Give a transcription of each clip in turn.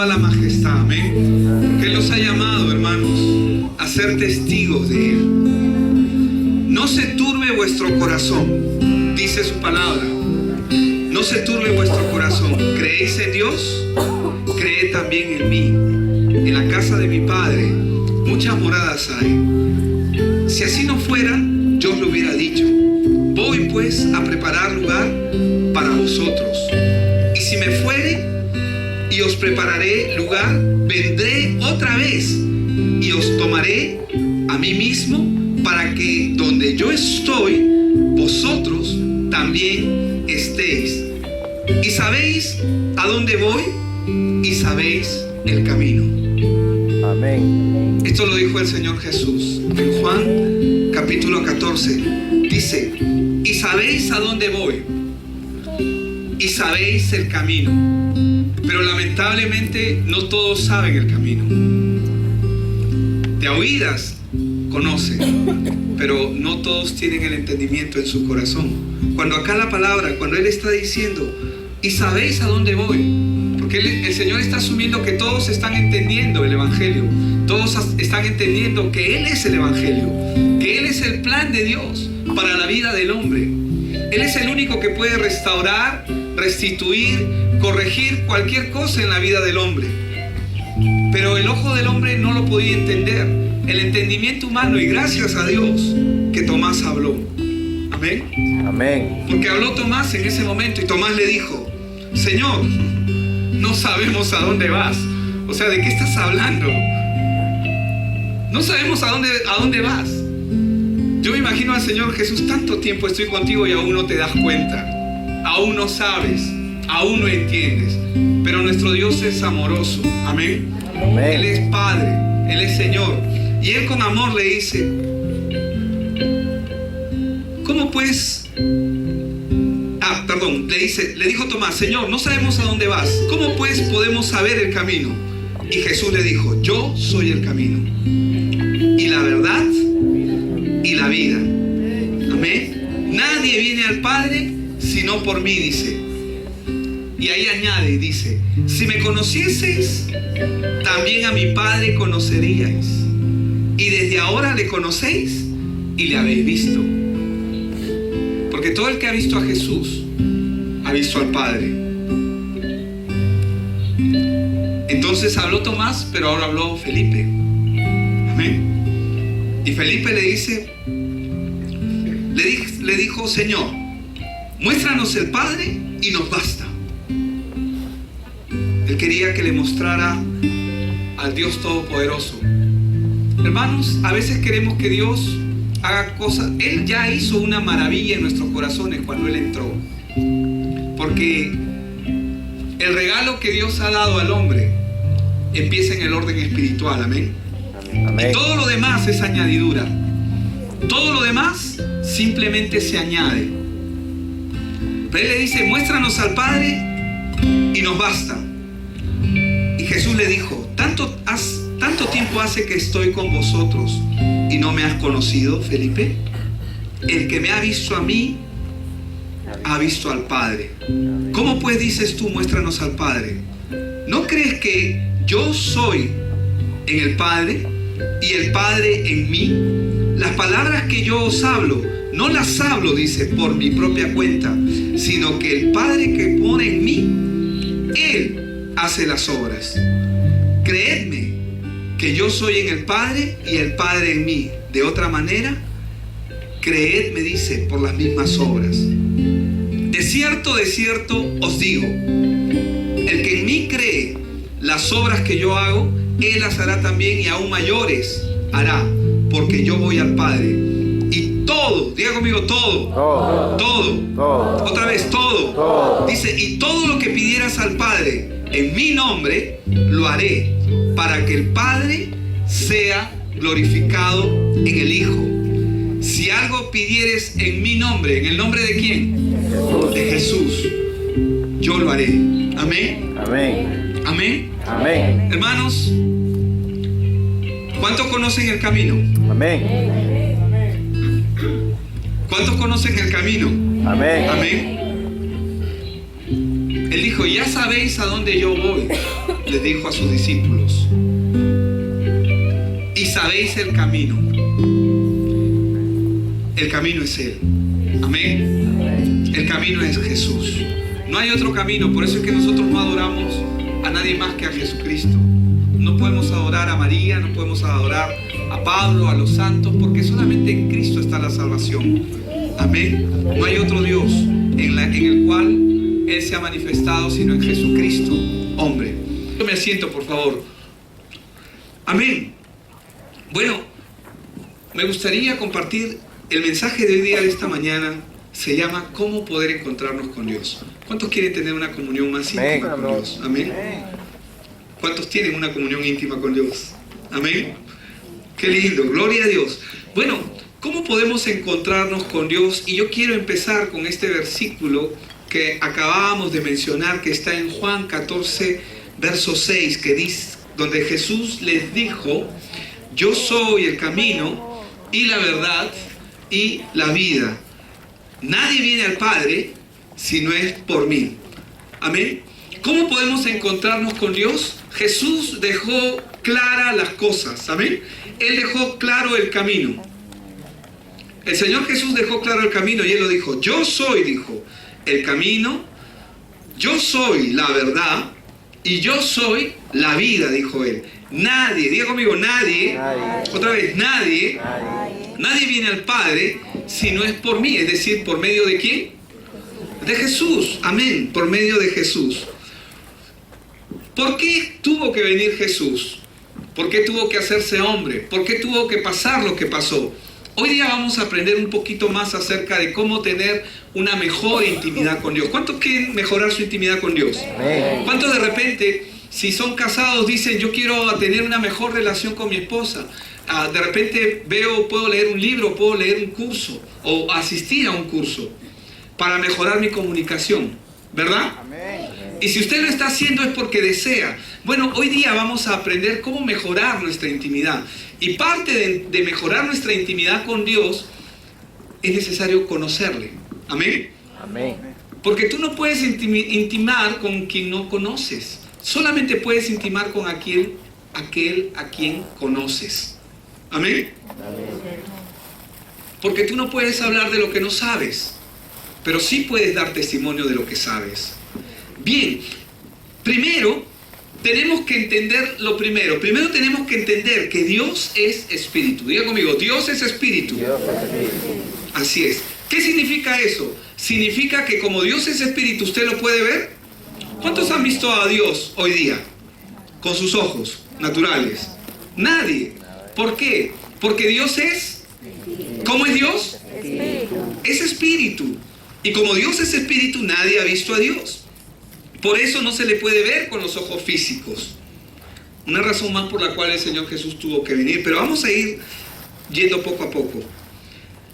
toda la majestad, amén. Porque Él los ha llamado, hermanos, a ser testigos de Él. No se turbe vuestro corazón, dice su palabra. No se turbe vuestro corazón. ¿Creéis en Dios? Creed también en mí. En la casa de mi Padre muchas moradas hay. Si así no fuera, yo os lo hubiera dicho. Voy pues a preparar lugar para vosotros. Y si me fuere y os prepararé lugar, vendré otra vez y os tomaré a mí mismo, para que donde yo estoy, vosotros también estéis. Y sabéis a dónde voy y sabéis el camino. Amén. Esto lo dijo el Señor Jesús en Juan capítulo 14. Dice: y sabéis a dónde voy y sabéis el camino. Pero lamentablemente no todos saben el camino. De oídas conocen, pero no todos tienen el entendimiento en su corazón. Cuando acá la palabra, cuando Él está diciendo: y sabéis a dónde voy, porque el Señor está asumiendo que todos están entendiendo el Evangelio. Todos están entendiendo que Él es el Evangelio, que Él es el plan de Dios para la vida del hombre. Él es el único que puede restaurar, restituir, corregir cualquier cosa en la vida del hombre. Pero el ojo del hombre no lo podía entender, el entendimiento humano, y gracias a Dios que Tomás habló. Amén. Amén. Porque habló Tomás en ese momento y Tomás le dijo: Señor, no sabemos a dónde vas. O sea, ¿de qué estás hablando? No sabemos a dónde vas. Yo me imagino al Señor Jesús: tanto tiempo estoy contigo y aún no te das cuenta, aún no sabes, aún no entiendes. Pero nuestro Dios es amoroso. Amén. Amén. Él es Padre, Él es Señor. Y Él con amor le dice: ¿cómo pues? Le dijo Tomás: Señor, no sabemos a dónde vas. ¿Cómo pues podemos saber el camino? Y Jesús le dijo: yo soy el camino y la verdad y la vida. Amén. Nadie viene al Padre sino por mí, dice. Y ahí añade y dice: si me conocieseis, también a mi Padre conoceríais. Y desde ahora le conocéis y le habéis visto. Porque todo el que ha visto a Jesús ha visto al Padre. Entonces habló Tomás, pero ahora habló Felipe. Amén. Y Felipe le dice, le dijo: Señor, muéstranos el Padre y nos basta. Él quería que le mostrara al Dios Todopoderoso. Hermanos, a veces queremos que Dios haga cosas. Él ya hizo una maravilla en nuestros corazones cuando Él entró. Porque el regalo que Dios ha dado al hombre empieza en el orden espiritual. Amén. Amén. Y todo lo demás es añadidura. Todo lo demás simplemente se añade. Pero Él le dice: muéstranos al Padre y nos basta. Y Jesús le dijo: tanto tiempo hace que estoy con vosotros y no me has conocido, Felipe. El que me ha visto a mí ha visto al Padre. ¿Cómo pues dices tú: muéstranos al Padre? ¿No crees que yo soy en el Padre y el Padre en mí? Las palabras que yo os hablo, no las hablo, dice, por mi propia cuenta, sino que el Padre que pone en mí, Él hace las obras. Creedme que yo soy en el Padre y el Padre en mí. De otra manera, creedme, dice, por las mismas obras. De cierto os digo, el que en mí cree, las obras que yo hago, Él las hará también, y aún mayores hará, porque yo voy al Padre. Y todo, diga conmigo: todo. Otra vez, todo. Dice: y todo lo que pidieras al Padre en mi nombre, lo haré, para que el Padre sea glorificado en el Hijo. Si algo pidieres en mi nombre, ¿en el nombre de quién? De Jesús, yo lo haré. Amén. Amén. Amén. Amén. Hermanos, ¿cuántos conocen el camino? Amén. ¿Cuántos conocen el camino? Amén. Amén. Él dijo: ya sabéis a dónde yo voy les dijo a sus discípulos: y sabéis el camino. El camino es Él. Amén. El camino es Jesús. No hay otro camino. Por eso es que nosotros no adoramos a nadie más que a Jesucristo. No podemos adorar a María, no podemos adorar a Pablo, a los santos, porque solamente en Cristo está la salvación. Amén. No hay otro Dios en el cual Él se ha manifestado sino en Jesucristo, hombre. Tome asiento, por favor. Amén. Bueno, me gustaría compartir el mensaje de hoy día, de esta mañana. Se llama ¿Cómo poder encontrarnos con Dios? ¿Cuántos quieren tener una comunión más íntima con Dios? Amén. ¿Cuántos tienen una comunión íntima con Dios? Amén. Qué lindo, gloria a Dios. Bueno, ¿cómo podemos encontrarnos con Dios? Y yo quiero empezar con este versículo que acabábamos de mencionar, que está en Juan 14, verso 6, que dice, donde Jesús les dijo: yo soy el camino y la verdad y la vida. Nadie viene al Padre si no es por mí. Amén. ¿Cómo podemos encontrarnos con Dios? Jesús dejó claras las cosas. Amén. Él dejó claro el camino. El Señor Jesús dejó claro el camino y Él lo dijo. Yo soy, dijo, el camino. Yo soy la verdad y yo soy la vida, dijo Él. Nadie, diga conmigo, nadie. Otra vez, nadie. Nadie viene al Padre si no es por mí. Es decir, ¿por medio de quién? De Jesús. Amén. Por medio de Jesús. ¿Por qué tuvo que venir Jesús? ¿Por qué tuvo que hacerse hombre? ¿Por qué tuvo que pasar lo que pasó? Hoy día vamos a aprender un poquito más acerca de cómo tener una mejor intimidad con Dios. ¿Cuántos quieren mejorar su intimidad con Dios? ¿Cuántos de repente, si son casados, dicen yo quiero tener una mejor relación con mi esposa? De repente puedo leer un libro, puedo leer un curso o asistir a un curso para mejorar mi comunicación, ¿verdad? Y si usted lo está haciendo es porque desea. Bueno, hoy día vamos a aprender cómo mejorar nuestra intimidad. Y parte de mejorar nuestra intimidad con Dios es necesario conocerle. Amén. Amén. Porque tú no puedes intimar con quien no conoces. Solamente puedes intimar con aquel a quien conoces. Amén. Porque tú no puedes hablar de lo que no sabes, pero sí puedes dar testimonio de lo que sabes. Bien, primero tenemos que entender lo primero. Primero tenemos que entender que Dios es espíritu. Diga conmigo, Dios es espíritu. Dios es espíritu. Así es. ¿Qué significa eso? Significa que como Dios es espíritu, ¿usted lo puede ver? ¿Cuántos han visto a Dios hoy día con sus ojos naturales? Nadie. ¿Por qué? Porque Dios es... ¿Cómo es Dios? Espíritu. Es espíritu. Y como Dios es espíritu, nadie ha visto a Dios. Por eso no se le puede ver con los ojos físicos. Una razón más por la cual el Señor Jesús tuvo que venir. Pero vamos a ir yendo poco a poco.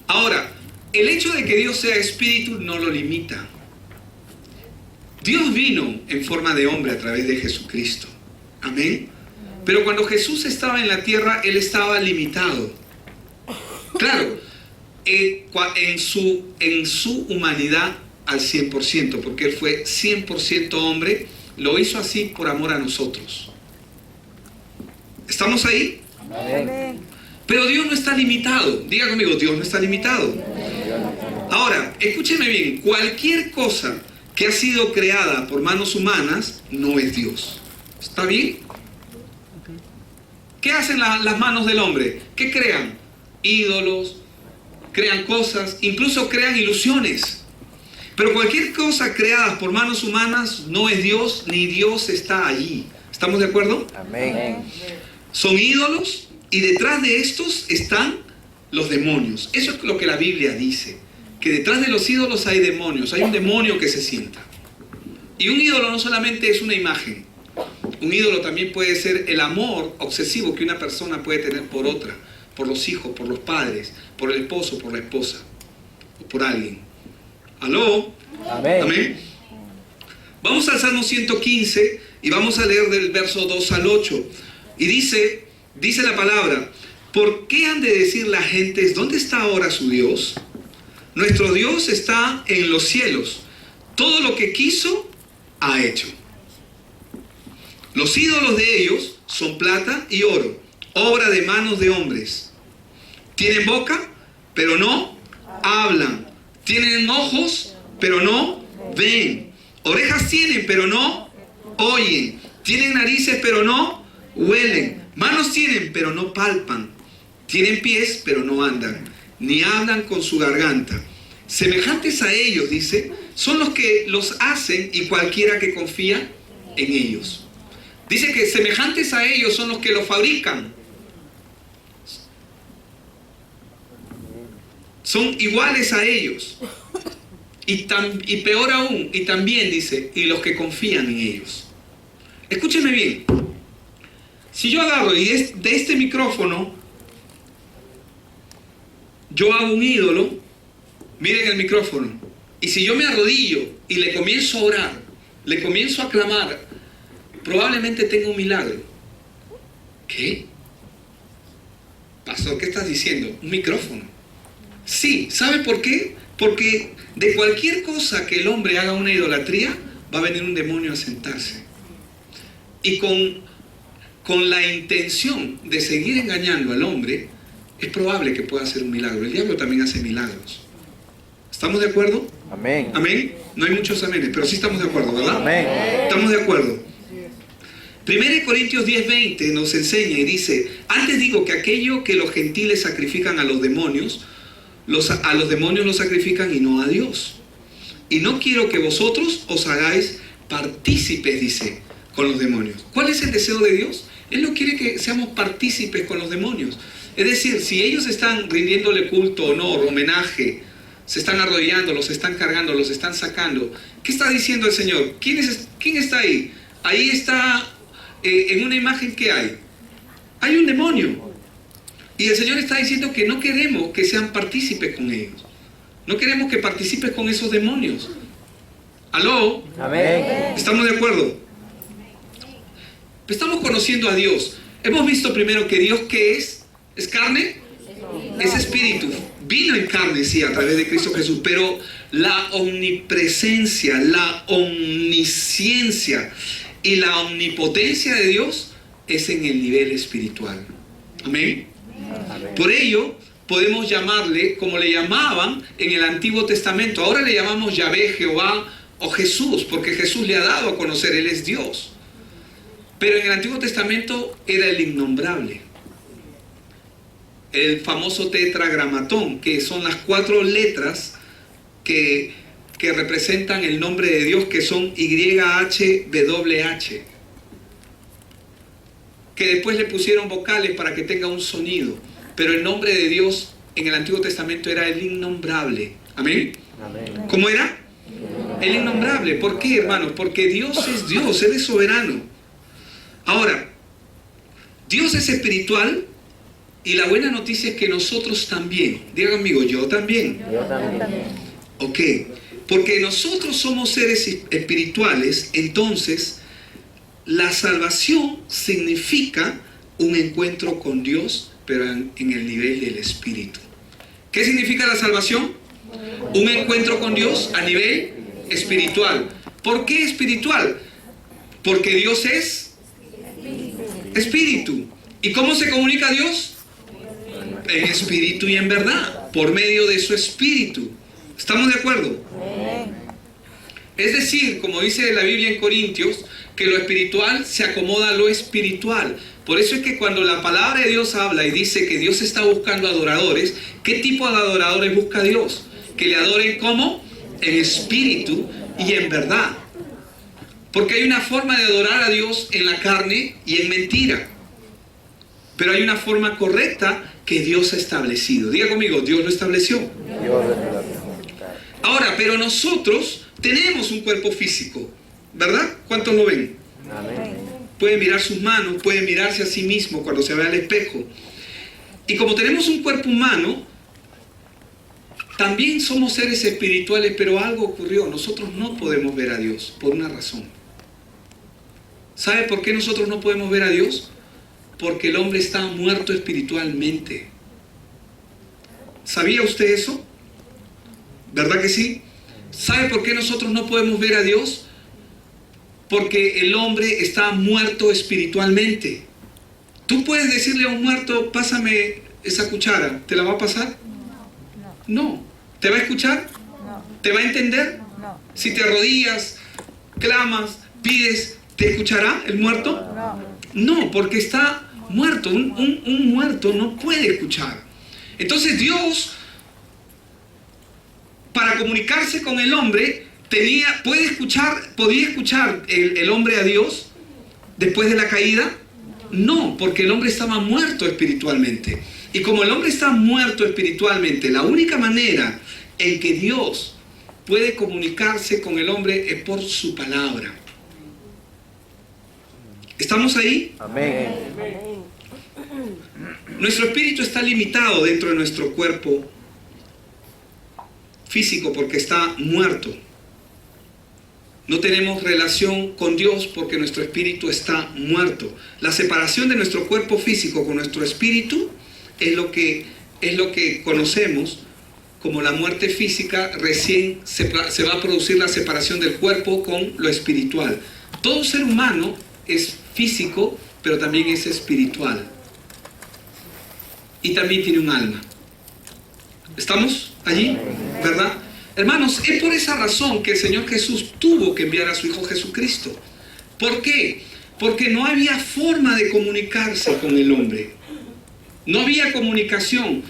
Ahora, el hecho de que Dios sea espíritu no lo limita. Dios vino en forma de hombre a través de Jesucristo. Amén. Pero cuando Jesús estaba en la tierra, Él estaba limitado. Claro, en su humanidad al 100%, porque Él fue 100% hombre, lo hizo así por amor a nosotros. ¿Estamos ahí? Amén. Pero Dios no está limitado. Diga conmigo, Dios no está limitado. Ahora, escúcheme bien, cualquier cosa que ha sido creada por manos humanas no es Dios. ¿Está bien? ¿Qué hacen las manos del hombre? ¿Qué crean? Ídolos, crean cosas, incluso crean ilusiones. Pero cualquier cosa creada por manos humanas no es Dios, ni Dios está allí. ¿Estamos de acuerdo? Amén. Son ídolos y detrás de estos están los demonios. Eso es lo que la Biblia dice, que detrás de los ídolos hay demonios, hay un demonio que se sienta. Y un ídolo no solamente es una imagen, un ídolo también puede ser el amor obsesivo que una persona puede tener por otra, por los hijos, por los padres, por el esposo, por la esposa, o por alguien. ¿Aló? Amén. Amén. Vamos al Salmo 115 y vamos a leer del verso 2 al 8. Y dice la palabra: ¿por qué han de decir las gentes, ¿dónde está ahora su Dios? Nuestro Dios está en los cielos. Todo lo que quiso, ha hecho. Los ídolos de ellos son plata y oro, obra de manos de hombres. Tienen boca, pero no hablan. Tienen ojos, pero no ven. Orejas tienen, pero no oyen. Tienen narices, pero no huelen. Manos tienen, pero no palpan. Tienen pies, pero no andan. Ni hablan con su garganta. Semejantes a ellos, dice, son los que los hacen y cualquiera que confía en ellos. Dice que semejantes a ellos son los que los fabrican. Son iguales a ellos. Y peor aún, y también dice, y los que confían en ellos. Escúcheme bien. Si yo agarro y de este micrófono, yo hago un ídolo, miren el micrófono, y si yo me arrodillo y le comienzo a orar, le comienzo a clamar, probablemente tenga un milagro. ¿Qué? Pastor, ¿qué estás diciendo? Un micrófono. Sí, ¿sabe por qué? Porque de cualquier cosa que el hombre haga una idolatría, va a venir un demonio a sentarse. Y con la intención de seguir engañando al hombre, es probable que pueda hacer un milagro. El diablo también hace milagros. ¿Estamos de acuerdo? Amén. Amén. No hay muchos amenes, pero sí estamos de acuerdo, ¿verdad? Amén. Estamos de acuerdo. 1 Corintios 10:20 nos enseña y dice: antes digo que aquello que los gentiles sacrifican a los demonios, a los demonios los sacrifican y no a Dios. Y no quiero que vosotros os hagáis partícipes, dice, con los demonios. ¿Cuál es el deseo de Dios? Él no quiere que seamos partícipes con los demonios. Es decir, si ellos están rindiéndole culto, honor, homenaje, se están arrodillando, los están cargando, los están sacando, ¿qué está diciendo el Señor? ¿Quién está ahí? Ahí está, en una imagen que hay un demonio. Y el Señor está diciendo que no queremos que sean partícipes con ellos. No queremos que participes con esos demonios. ¿Aló? Amén. ¿Estamos de acuerdo? Estamos conociendo a Dios. Hemos visto primero que Dios, ¿qué es? ¿Es carne? Es espíritu. Vino en carne, sí, a través de Cristo Jesús. Pero la omnipresencia, la omnisciencia y la omnipotencia de Dios es en el nivel espiritual. Amén. Por ello, podemos llamarle como le llamaban en el Antiguo Testamento. Ahora le llamamos Yahvé, Jehová o Jesús, porque Jesús le ha dado a conocer, Él es Dios. Pero en el Antiguo Testamento era el innombrable. El famoso tetragramatón, que son las 4 letras que representan el nombre de Dios, que son YHWH. Que después le pusieron vocales para que tenga un sonido. Pero el nombre de Dios en el Antiguo Testamento era el innombrable. ¿Amén? Amén. ¿Cómo era? El innombrable. ¿Por qué, hermanos? Porque Dios es Dios, Él es soberano. Ahora, Dios es espiritual y la buena noticia es que nosotros también. Diga conmigo, yo también. Yo también. Ok, porque nosotros somos seres espirituales, entonces la salvación significa un encuentro con Dios, pero en el nivel del espíritu. ¿Qué significa la salvación? Un encuentro con Dios a nivel espiritual. ¿Por qué espiritual? Porque Dios es espíritu. ¿Y cómo se comunica a Dios? En espíritu y en verdad, por medio de su espíritu. ¿Estamos de acuerdo? Es decir, como dice la Biblia en Corintios, que lo espiritual se acomoda a lo espiritual. Por eso es que cuando la palabra de Dios habla y dice que Dios está buscando adoradores, ¿qué tipo de adoradores busca Dios? Que le adoren ¿cómo? En espíritu y en verdad. Porque hay una forma de adorar a Dios en la carne y en mentira. Pero hay una forma correcta que Dios ha establecido. Diga conmigo, Dios lo estableció. Ahora, pero nosotros tenemos un cuerpo físico, ¿verdad? ¿Cuántos lo ven? Amén. Pueden mirar sus manos, pueden mirarse a sí mismo cuando se ve al espejo. Y como tenemos un cuerpo humano, también somos seres espirituales, pero algo ocurrió. Nosotros no podemos ver a Dios por una razón. ¿Sabe por qué nosotros no podemos ver a Dios? Porque el hombre está muerto espiritualmente. ¿Sabía usted eso? ¿Verdad que sí? ¿Sabe por qué nosotros no podemos ver a Dios? Porque el hombre está muerto espiritualmente. Tú puedes decirle a un muerto, pásame esa cuchara, ¿te la va a pasar? No. ¿Te va a escuchar? No. ¿Te va a entender? No. Si te arrodillas, clamas, pides, ¿te escuchará el muerto? No. No, porque está muerto. Un muerto no puede escuchar. Entonces Dios, para comunicarse con el hombre, podía escuchar el hombre a Dios después de la caída. No, porque el hombre estaba muerto espiritualmente. Y como el hombre está muerto espiritualmente, la única manera en que Dios puede comunicarse con el hombre es por su palabra. ¿Estamos ahí? Amén. Nuestro espíritu está limitado dentro de nuestro cuerpo físico porque está muerto. No tenemos relación con Dios porque nuestro espíritu está muerto. La separación de nuestro cuerpo físico con nuestro espíritu es lo que conocemos como la muerte física. Recién se va a producir la separación del cuerpo con lo espiritual. Todo ser humano es físico, pero también es espiritual. Y también tiene un alma. ¿Estamos allí? ¿Verdad? Hermanos, es por esa razón que el Señor Jesús tuvo que enviar a su Hijo Jesucristo. ¿Por qué? Porque no había forma de comunicarse con el hombre. No había comunicación.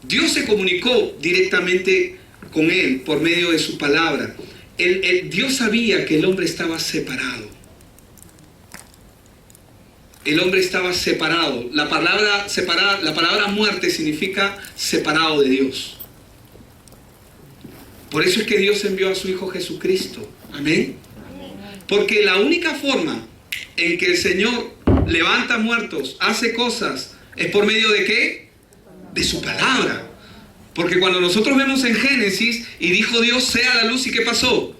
Dios se comunicó directamente con él por medio de su palabra. Dios sabía que el hombre estaba separado. El hombre estaba separado. La palabra muerte significa separado de Dios. Por eso es que Dios envió a su Hijo Jesucristo. Amén. Porque la única forma en que el Señor levanta muertos, hace cosas, es por medio de ¿qué? De su palabra. Porque cuando nosotros vemos en Génesis y dijo Dios, sea la luz, ¿y qué pasó?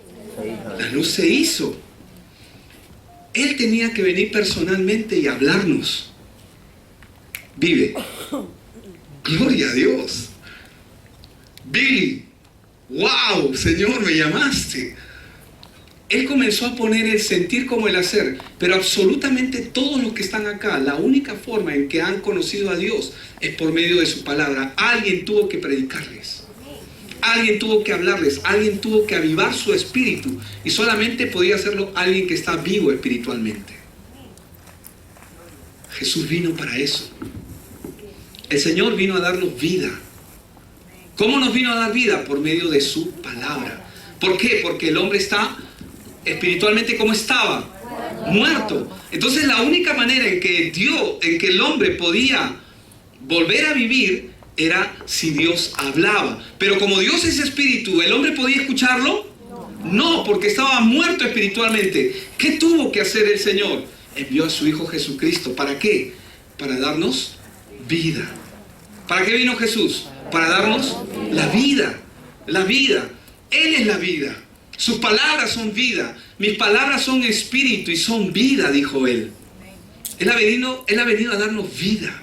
La luz se hizo. Él tenía que venir personalmente y hablarnos. Vive. Gloria a Dios. Billy. ¡Wow! Señor, me llamaste. Él comenzó a poner el sentir como el hacer. Pero absolutamente todos los que están acá, la única forma en que han conocido a Dios es por medio de su palabra. Alguien tuvo que predicarles. Alguien tuvo que hablarles. Alguien tuvo que avivar su espíritu. Y solamente podía hacerlo alguien que está vivo espiritualmente. Jesús vino para eso. El Señor vino a darnos vida. ¿Cómo nos vino a dar vida? Por medio de su palabra. ¿Por qué? Porque el hombre está espiritualmente como estaba, muerto. Entonces la única manera en que el hombre podía volver a vivir era si Dios hablaba. Pero como Dios es espíritu, ¿el hombre podía escucharlo? No, porque estaba muerto espiritualmente. ¿Qué tuvo que hacer el Señor? Envió a su Hijo Jesucristo. ¿Para qué? Para darnos vida. ¿Para qué vino Jesús? Para darnos la vida. La vida. Él es la vida. Sus palabras son vida. Mis palabras son espíritu y son vida, dijo Él. Él ha venido a darnos vida.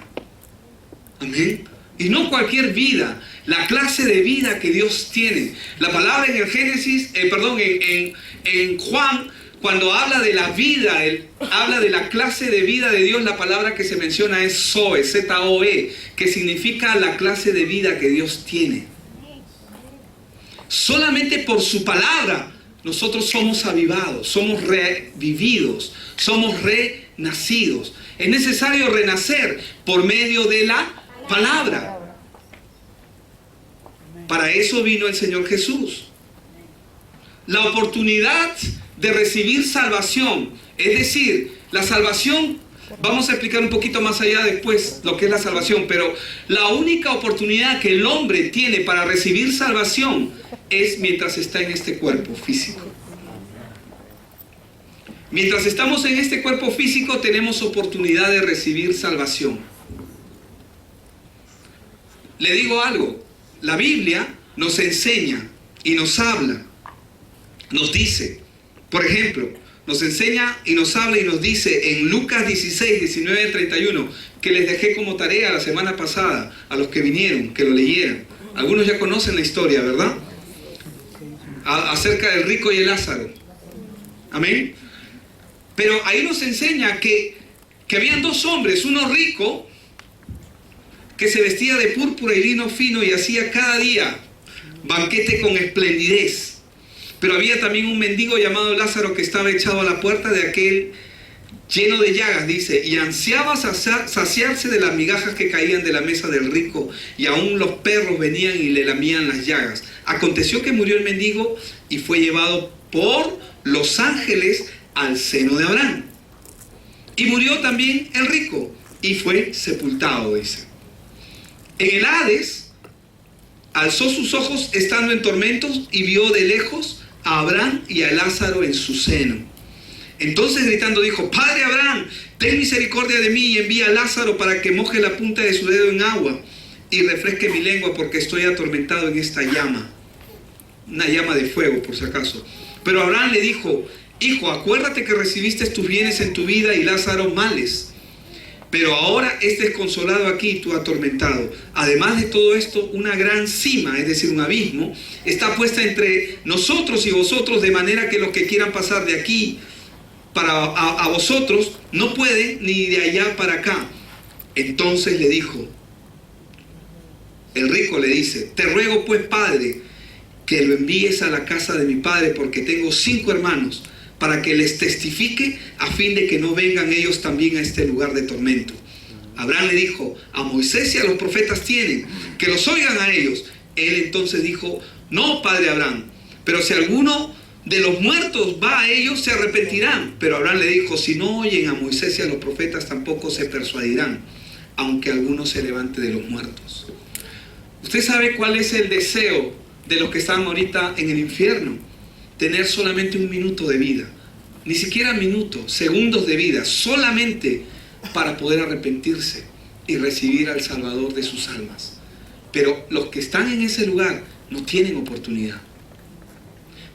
Amén. Y no cualquier vida. La clase de vida que Dios tiene. La palabra en el Génesis, en Juan, cuando habla de la vida, habla de la clase de vida de Dios, la palabra que se menciona es Zoe, Z-O-E, que significa la clase de vida que Dios tiene. Solamente por su palabra nosotros somos avivados, somos revividos, somos renacidos. Es necesario renacer por medio de la palabra. Para eso vino el Señor Jesús. La oportunidad de recibir salvación, es decir, la salvación, vamos a explicar un poquito más allá después lo que es la salvación, pero la única oportunidad que el hombre tiene para recibir salvación es mientras está en este cuerpo físico. Mientras estamos en este cuerpo físico tenemos oportunidad de recibir salvación. Le digo algo, la Biblia nos enseña y nos habla, nos dice, por ejemplo, nos enseña y nos habla y nos dice en Lucas 16, 19 al 31, que les dejé como tarea la semana pasada a los que vinieron, que lo leyeran. Algunos ya conocen la historia, ¿verdad? Acerca del rico y el Lázaro. Amén. Pero ahí nos enseña que habían dos hombres, uno rico, que se vestía de púrpura y lino fino y hacía cada día banquete con esplendidez. Pero había también un mendigo llamado Lázaro que estaba echado a la puerta de aquel lleno de llagas, dice, y ansiaba saciarse de las migajas que caían de la mesa del rico, y aún los perros venían y le lamían las llagas. Aconteció que murió el mendigo y fue llevado por los ángeles al seno de Abraham. Y murió también el rico y fue sepultado, dice. En el Hades alzó sus ojos estando en tormentos y vio de lejos a Abraham y a Lázaro en su seno. Entonces gritando dijo: Padre Abraham, ten misericordia de mí y envía a Lázaro para que moje la punta de su dedo en agua y refresque mi lengua, porque estoy atormentado en esta llama. Una llama de fuego, por si acaso. Pero Abraham le dijo: Hijo, acuérdate que recibiste tus bienes en tu vida y Lázaro males. Pero ahora este es consolado aquí y tú atormentado. Además de todo esto, una gran cima, es decir, un abismo, está puesta entre nosotros y vosotros, de manera que los que quieran pasar de aquí a vosotros no pueden, ni de allá para acá. Entonces le dijo, el rico le dice: Te ruego pues, Padre, que lo envíes a la casa de mi padre, porque tengo 5 hermanos, para que les testifique, a fin de que no vengan ellos también a este lugar de tormento. Abraham le dijo: A Moisés y a los profetas tienen, que los oigan a ellos. Él entonces dijo: No, padre Abraham, pero si alguno de los muertos va a ellos, se arrepentirán. Pero Abraham le dijo: Si no oyen a Moisés y a los profetas, tampoco se persuadirán, aunque alguno se levante de los muertos. ¿Usted sabe cuál es el deseo de los que están ahorita en el infierno? Tener solamente un minuto de vida, ni siquiera minutos, segundos de vida, solamente para poder arrepentirse y recibir al Salvador de sus almas. Pero los que están en ese lugar no tienen oportunidad.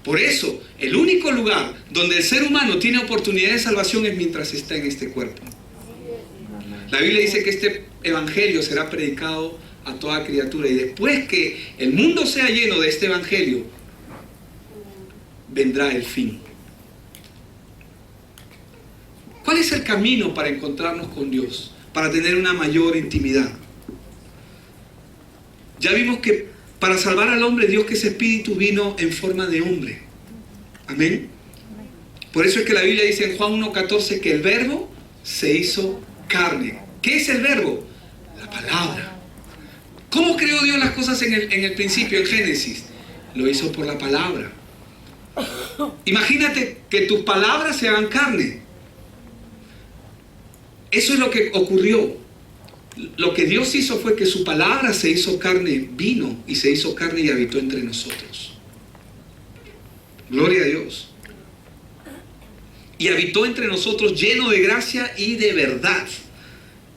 Por eso, el único lugar donde el ser humano tiene oportunidad de salvación es mientras está en este cuerpo. La Biblia dice que este evangelio será predicado a toda criatura, y después que el mundo sea lleno de este evangelio, vendrá el fin. ¿Cuál es el camino para encontrarnos con Dios? Para tener una mayor intimidad. Ya vimos que para salvar al hombre, Dios, que es espíritu, vino en forma de hombre. Amén. Por eso es que la Biblia dice en Juan 1:14 que el verbo se hizo carne. ¿Qué es el verbo? La palabra. ¿Cómo creó Dios las cosas en el principio, en Génesis? Lo hizo por la palabra. Imagínate que tus palabras se hagan carne. Eso es lo que ocurrió. Lo que Dios hizo fue que su palabra se hizo carne, vino y se hizo carne y habitó entre nosotros. Gloria a Dios. Y habitó entre nosotros lleno de gracia y de verdad.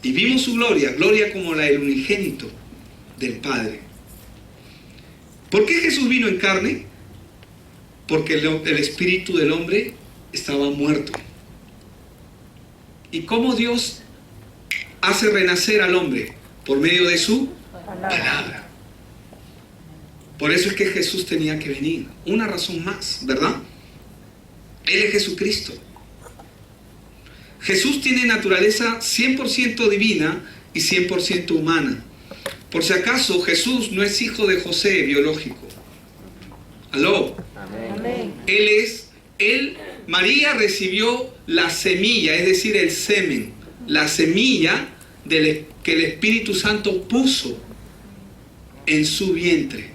Y vimos su gloria, gloria como la del unigénito del Padre. ¿Por qué Jesús vino en carne? Porque el espíritu del hombre estaba muerto. ¿Y cómo Dios hace renacer al hombre? Por medio de su palabra. Por eso es que Jesús tenía que venir. Una razón más, ¿verdad? Él es Jesucristo. Jesús tiene naturaleza 100% divina y 100% humana. Por si acaso, Jesús no es hijo de José biológico. ¿Aló? Amén. María recibió la semilla, es decir, el semen, la semilla que el Espíritu Santo puso en su vientre.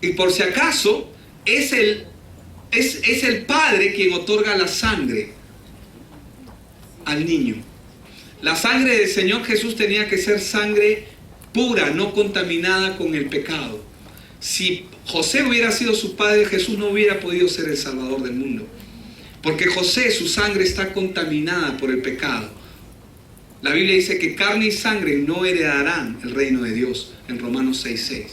Y por si acaso, es el Padre quien otorga la sangre al niño. La sangre del Señor Jesús tenía que ser sangre pura, no contaminada con el pecado. Si José hubiera sido su padre, Jesús no hubiera podido ser el Salvador del mundo. Porque José, su sangre está contaminada por el pecado. La Biblia dice que carne y sangre no heredarán el reino de Dios, en Romanos 6:6.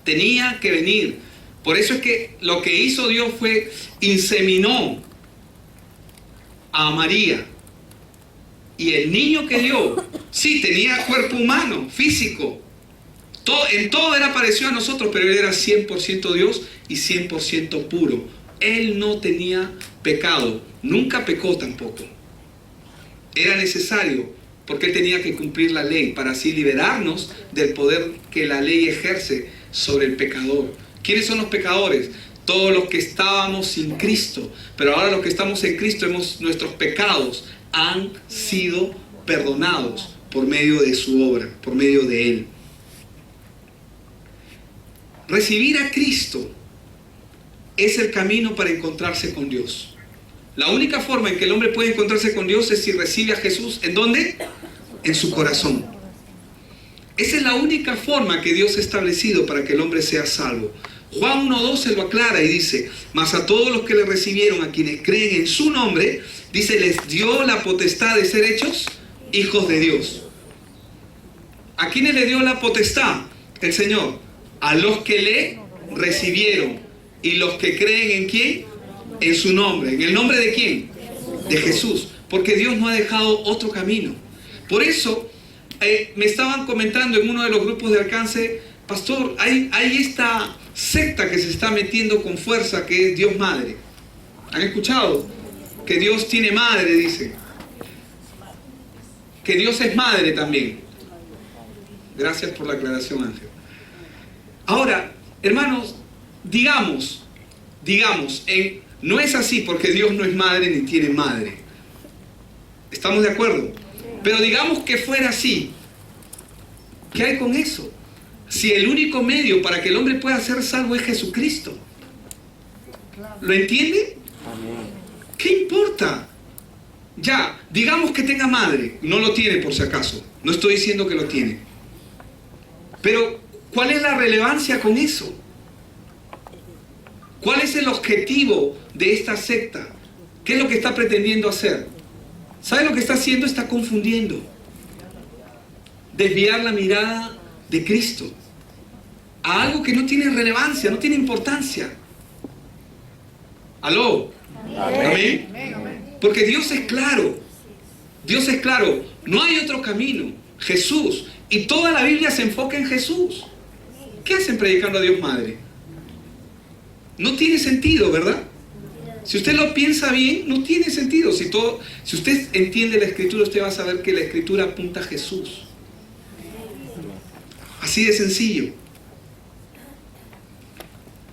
Tenía que venir. Por eso es que lo que hizo Dios fue inseminó a María. Y el niño que dio, sí, tenía cuerpo humano, físico, En todo era parecido a nosotros, pero Él era 100% Dios y 100% puro. Él no tenía pecado, nunca pecó tampoco. Era necesario, porque Él tenía que cumplir la ley para así liberarnos del poder que la ley ejerce sobre el pecador. ¿Quiénes son los pecadores? Todos los que estábamos sin Cristo. Pero ahora los que estamos en Cristo, nuestros pecados han sido perdonados por medio de su obra, por medio de Él. Recibir a Cristo es el camino para encontrarse con Dios. La única forma en que el hombre puede encontrarse con Dios es si recibe a Jesús. ¿En dónde? En su corazón. Esa es la única forma que Dios ha establecido para que el hombre sea salvo. Juan 1:12 lo aclara y dice: mas a todos los que le recibieron, a quienes creen en su nombre, dice, les dio la potestad de ser hechos hijos de Dios. ¿A quiénes le dio la potestad el Señor? A los que le recibieron. ¿Y los que creen en quién? En su nombre. ¿En el nombre de quién? De Jesús. Porque Dios no ha dejado otro camino. Por eso me estaban comentando en uno de los grupos de alcance: pastor, hay esta secta que se está metiendo con fuerza, que es Dios Madre. ¿Han escuchado? Que Dios tiene madre, dice. Que Dios es madre también. Gracias por la aclaración, Ángel. Ahora, hermanos, digamos, no es así, porque Dios no es madre ni tiene madre. ¿Estamos de acuerdo? Pero digamos que fuera así. ¿Qué hay con eso? Si el único medio para que el hombre pueda ser salvo es Jesucristo. ¿Lo entiende? ¿Qué importa? Ya, digamos que tenga madre. No lo tiene, por si acaso. No estoy diciendo que lo tiene. Pero, ¿cuál es la relevancia con eso? ¿Cuál es el objetivo de esta secta? ¿Qué es lo que está pretendiendo hacer? ¿Sabe lo que está haciendo? Está confundiendo. Desviar la mirada de Cristo a algo que no tiene relevancia, no tiene importancia. ¿Aló? ¿Amén? Porque Dios es claro. Dios es claro. No hay otro camino. Jesús. Y toda la Biblia se enfoca en Jesús. ¿Qué hacen predicando a Dios Madre? No tiene sentido, ¿verdad? Si usted lo piensa bien, no tiene sentido. Si usted entiende la Escritura, usted va a saber que la Escritura apunta a Jesús. Así de sencillo.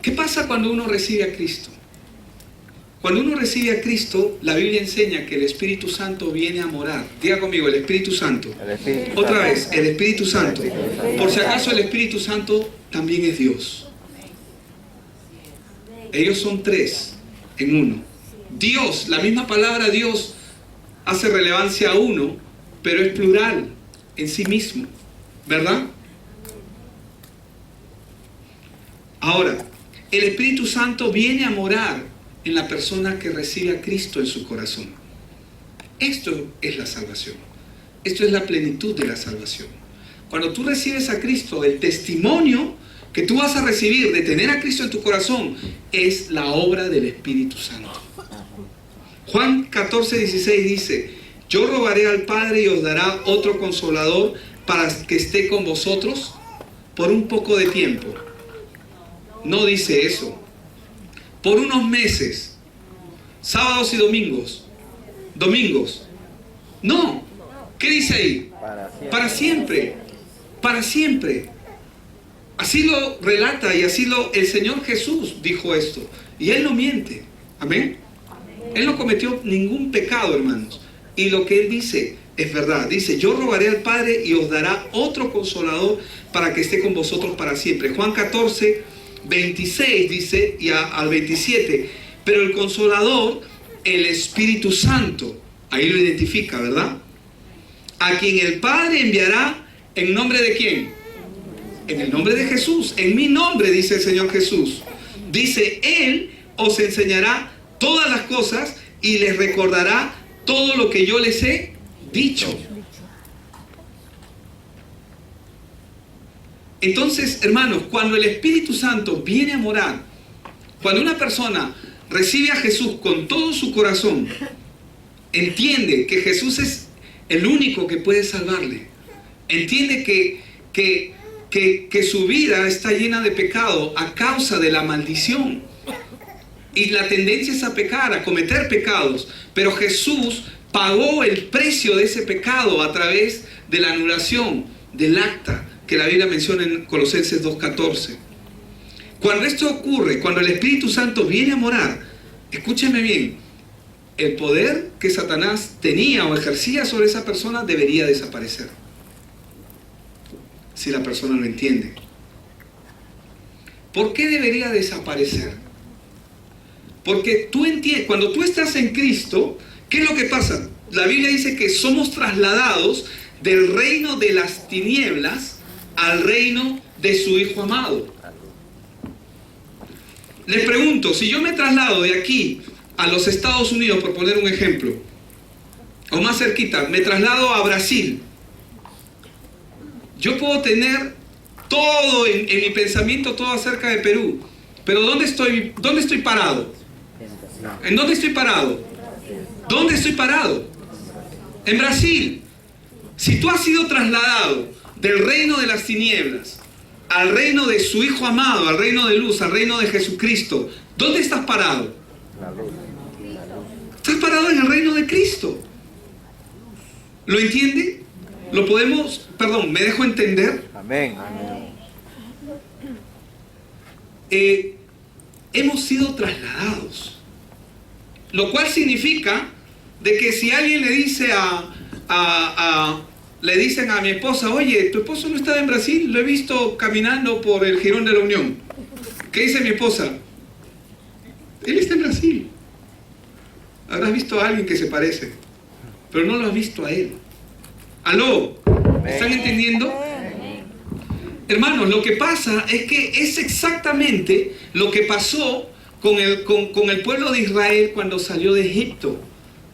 ¿Qué pasa cuando uno recibe a Cristo? Cuando uno recibe a Cristo, la Biblia enseña que el Espíritu Santo viene a morar. Diga conmigo, el Espíritu Santo. Otra vez, el Espíritu Santo. Por si acaso, el Espíritu Santo también es Dios. Ellos son tres en uno. Dios, la misma palabra Dios hace relevancia a uno, pero es plural en sí mismo, ¿verdad? Ahora, el Espíritu Santo viene a morar en la persona que recibe a Cristo en su corazón. Esto es la salvación. Esto es la plenitud de la salvación. Cuando tú recibes a Cristo, el testimonio que tú vas a recibir de tener a Cristo en tu corazón es la obra del Espíritu Santo. Juan 14:16 dice: yo rogaré al Padre y os dará otro consolador para que esté con vosotros por un poco de tiempo. No dice eso. Por unos meses, sábados y domingos. No. ¿Qué dice ahí? Para siempre. Para siempre. Así lo relata y el Señor Jesús dijo esto. Y Él no miente. Amén. Él no cometió ningún pecado, hermanos. Y lo que Él dice es verdad. Dice: yo rogaré al Padre y os dará otro consolador para que esté con vosotros para siempre. Juan 14:26 dice, y al 27, pero el consolador, el Espíritu Santo, ahí lo identifica, ¿verdad? A quien el Padre enviará en nombre de ¿quién? En el nombre de Jesús, en mi nombre, dice el Señor Jesús. Dice: Él os enseñará todas las cosas y les recordará todo lo que yo les he dicho. Entonces, hermanos, cuando el Espíritu Santo viene a morar, cuando una persona recibe a Jesús con todo su corazón, entiende que Jesús es el único que puede salvarle, entiende que que su vida está llena de pecado a causa de la maldición. Y la tendencia es a pecar, a cometer pecados. Pero Jesús pagó el precio de ese pecado a través de la anulación del acta que la Biblia menciona en Colosenses 2:14. Cuando esto ocurre, cuando el Espíritu Santo viene a morar, escúcheme bien, el poder que Satanás tenía o ejercía sobre esa persona debería desaparecer. Si la persona lo entiende. ¿Por qué debería desaparecer? Porque tú entiendes, cuando tú estás en Cristo, ¿qué es lo que pasa? La Biblia dice que somos trasladados del reino de las tinieblas al reino de su Hijo amado. Les pregunto, si yo me traslado de aquí a los Estados Unidos, por poner un ejemplo, o más cerquita, me traslado a Brasil, yo puedo tener todo en mi pensamiento, todo acerca de Perú, pero ¿dónde estoy parado? ¿En dónde estoy parado? ¿Dónde estoy parado? En Brasil. Si tú has sido trasladado del reino de las tinieblas al reino de su Hijo amado, al reino de luz, al reino de Jesucristo, ¿dónde estás parado? Estás parado en el reino de Cristo. ¿Lo entiende? ¿Lo podemos? Perdón, ¿me dejo entender? Amén. Hemos sido trasladados. Lo cual significa de que si alguien le dice le dicen a mi esposa, oye, tu esposo no está en Brasil, lo he visto caminando por el Jirón de la Unión. ¿Qué dice mi esposa? Él está en Brasil. Habrás visto a alguien que se parece, pero no lo has visto a él. ¿Aló? ¿Están entendiendo? Hermanos, lo que pasa es que es exactamente lo que pasó con el pueblo de Israel cuando salió de Egipto.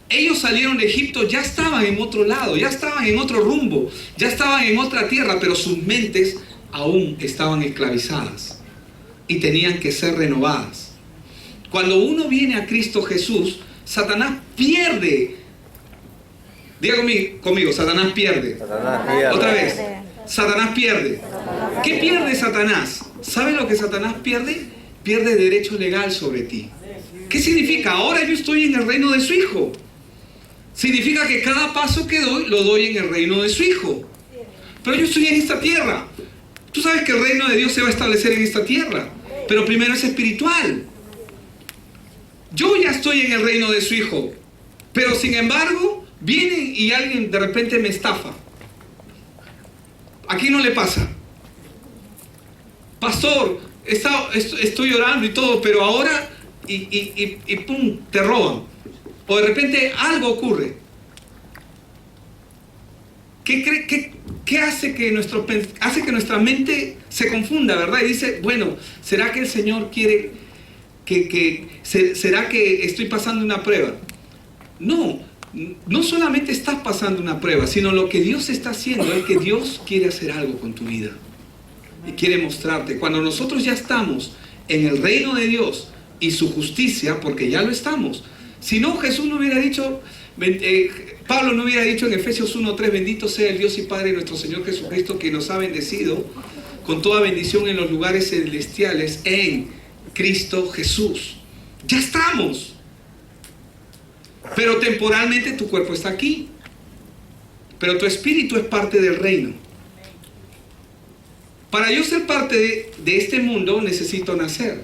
Ellos salieron de Egipto, ya estaban en otro lado, ya estaban en otro rumbo, ya estaban en otra tierra, pero sus mentes aún estaban esclavizadas y tenían que ser renovadas. Cuando uno viene a Cristo Jesús, Satanás pierde. Diga conmigo, Satanás pierde. Otra vez, Satanás pierde. ¿Qué pierde Satanás? ¿Sabe lo que Satanás pierde? Pierde derecho legal sobre ti. ¿Qué significa? Ahora yo estoy en el reino de su Hijo. Significa que cada paso que doy, lo doy en el reino de su Hijo. Pero yo estoy en esta tierra. Tú sabes que el reino de Dios se va a establecer en esta tierra. Pero primero es espiritual. Yo ya estoy en el reino de su Hijo. Pero sin embargo, viene y alguien de repente me estafa. ¿A quién no le pasa? Pastor, estoy orando y todo, pero ahora y pum, te roban. O de repente algo ocurre. ¿Qué hace que nuestra mente se confunda, verdad? Y dice, bueno, ¿será que el Señor quiere será que estoy pasando una prueba? No solamente estás pasando una prueba, sino lo que Dios está haciendo es que Dios quiere hacer algo con tu vida. Y quiere mostrarte. Cuando nosotros ya estamos en el reino de Dios y su justicia, porque ya lo estamos. Si no, Jesús no hubiera dicho, Pablo no hubiera dicho en Efesios 1:3, bendito sea el Dios y Padre de nuestro Señor Jesucristo, que nos ha bendecido con toda bendición en los lugares celestiales en Cristo Jesús. Ya estamos. Pero temporalmente tu cuerpo está aquí. Pero tu espíritu es parte del reino. Para yo ser parte de este mundo necesito nacer.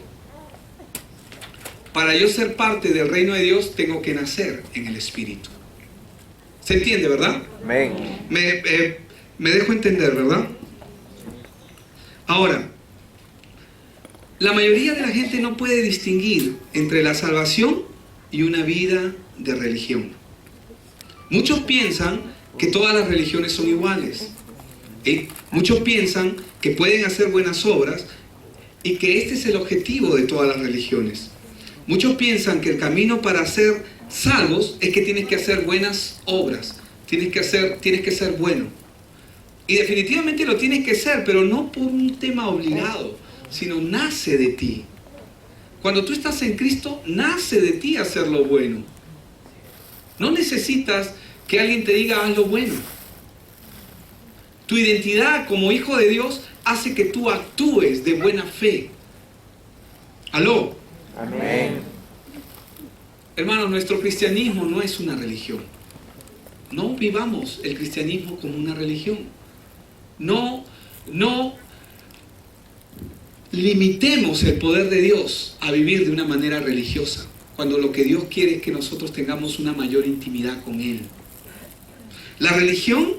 Para yo ser parte del reino de Dios tengo que nacer en el espíritu. ¿Se entiende, verdad? Amén. Me dejo entender, ¿verdad? Ahora, la mayoría de la gente no puede distinguir entre la salvación y una vida de religión. Muchos piensan que todas las religiones son iguales. Muchos piensan que pueden hacer buenas obras y que este es el objetivo de todas las religiones. Muchos piensan que el camino para ser salvos es que tienes que hacer buenas obras, tienes que ser bueno. Y definitivamente lo tienes que ser, pero no por un tema obligado, sino nace de ti. Cuando tú estás en Cristo, nace de ti hacer lo bueno. No necesitas que alguien te diga haz lo bueno. Tu identidad como hijo de Dios hace que tú actúes de buena fe. ¿Aló? Amén. Hermanos, nuestro cristianismo no es una religión. No vivamos el cristianismo como una religión. No limitemos el poder de Dios a vivir de una manera religiosa, cuando lo que Dios quiere es que nosotros tengamos una mayor intimidad con Él. La religión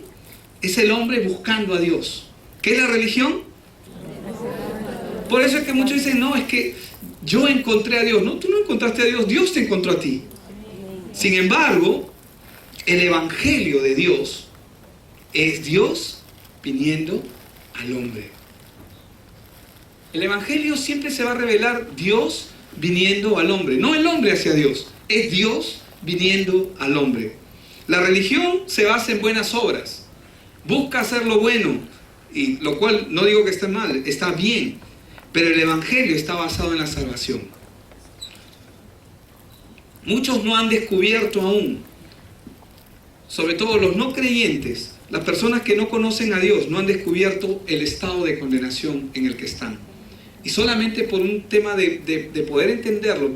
es el hombre buscando a Dios. ¿Qué es la religión? Por eso es que muchos dicen, no, es que yo encontré a Dios. No, tú no encontraste a Dios, Dios te encontró a ti. Sin embargo, el evangelio de Dios es Dios viniendo al hombre. El evangelio siempre se va a revelar Dios viniendo al hombre, no el hombre hacia Dios, es Dios viniendo al hombre. La religión se basa en buenas obras, busca hacer lo bueno, y lo cual no digo que esté mal, está bien, pero el evangelio está basado en la salvación. Muchos no han descubierto aún, sobre todo los no creyentes, las personas que no conocen a Dios, no han descubierto el estado de condenación en el que están. Y solamente por un tema de poder entenderlo,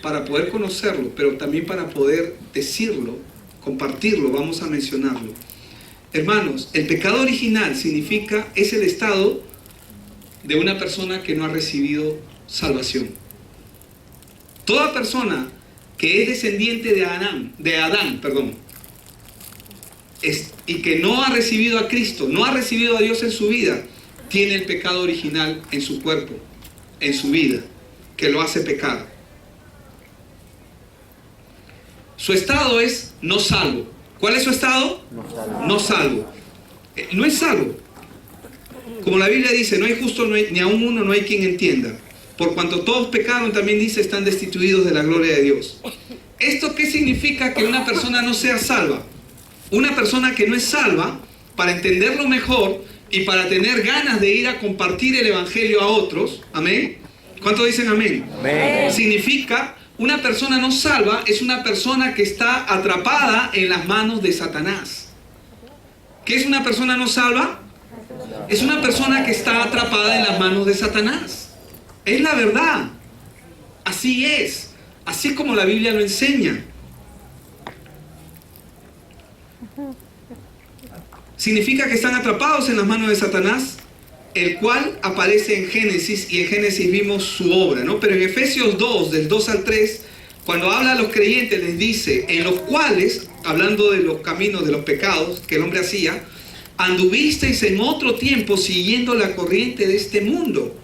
para poder conocerlo, pero también para poder decirlo, compartirlo, vamos a mencionarlo. Hermanos, el pecado original significa, es el estado de una persona que no ha recibido salvación. Toda persona que es descendiente de Adán, y que no ha recibido a Cristo, no ha recibido a Dios en su vida, tiene el pecado original en su cuerpo, en su vida, que lo hace pecar. Su estado es no salvo. ¿Cuál es su estado? No salvo. No es salvo. Como la Biblia dice, no hay justo, ni aun uno, no hay quien entienda. Por cuanto todos pecaron, también dice, están destituidos de la gloria de Dios. ¿Esto qué significa que una persona no sea salva? Una persona que no es salva, para entenderlo mejor y para tener ganas de ir a compartir el evangelio a otros, ¿amén? ¿Cuántos dicen amén? Amén. Significa, una persona no salva es una persona que está atrapada en las manos de Satanás. ¿Qué es una persona no salva? Es una persona que está atrapada en las manos de Satanás. Es la verdad. Así es. Así es como la Biblia lo enseña. Significa que están atrapados en las manos de Satanás, el cual aparece en Génesis, y en Génesis vimos su obra, ¿no? Pero en Efesios 2, del 2 al 3, cuando habla a los creyentes, les dice, en los cuales, hablando de los caminos, de los pecados que el hombre hacía, anduvisteis en otro tiempo siguiendo la corriente de este mundo,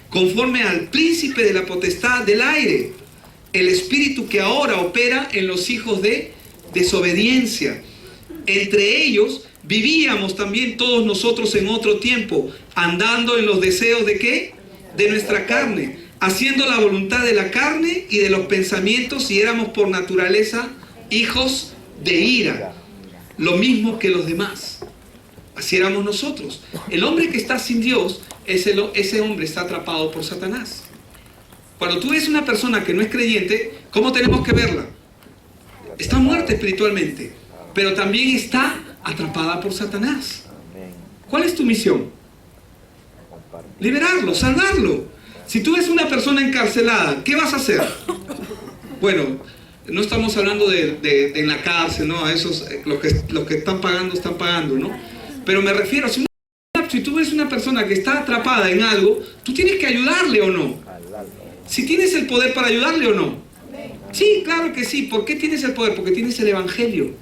conforme al príncipe de la potestad del aire, el espíritu que ahora opera en los hijos de desobediencia. Entre ellos vivíamos también todos nosotros en otro tiempo, andando en los deseos ¿de qué? De nuestra carne, haciendo la voluntad de la carne y de los pensamientos, y éramos por naturaleza hijos de ira, lo mismo que los demás. Así éramos nosotros. El hombre que está sin Dios, ese hombre está atrapado por Satanás. Cuando tú ves una persona que no es creyente, ¿cómo tenemos que verla? Está muerta espiritualmente, pero también está atrapada por Satanás. ¿Cuál es tu misión? Liberarlo, salvarlo. Si tú ves una persona encarcelada, ¿qué vas a hacer? Bueno, no estamos hablando de en la cárcel, ¿no? A esos, los que están pagando, ¿no? Pero me refiero, si tú ves una persona que está atrapada en algo, tú tienes que ayudarle o no. Si tienes el poder para ayudarle o no. Sí, claro que sí. ¿Por qué tienes el poder? Porque tienes el evangelio.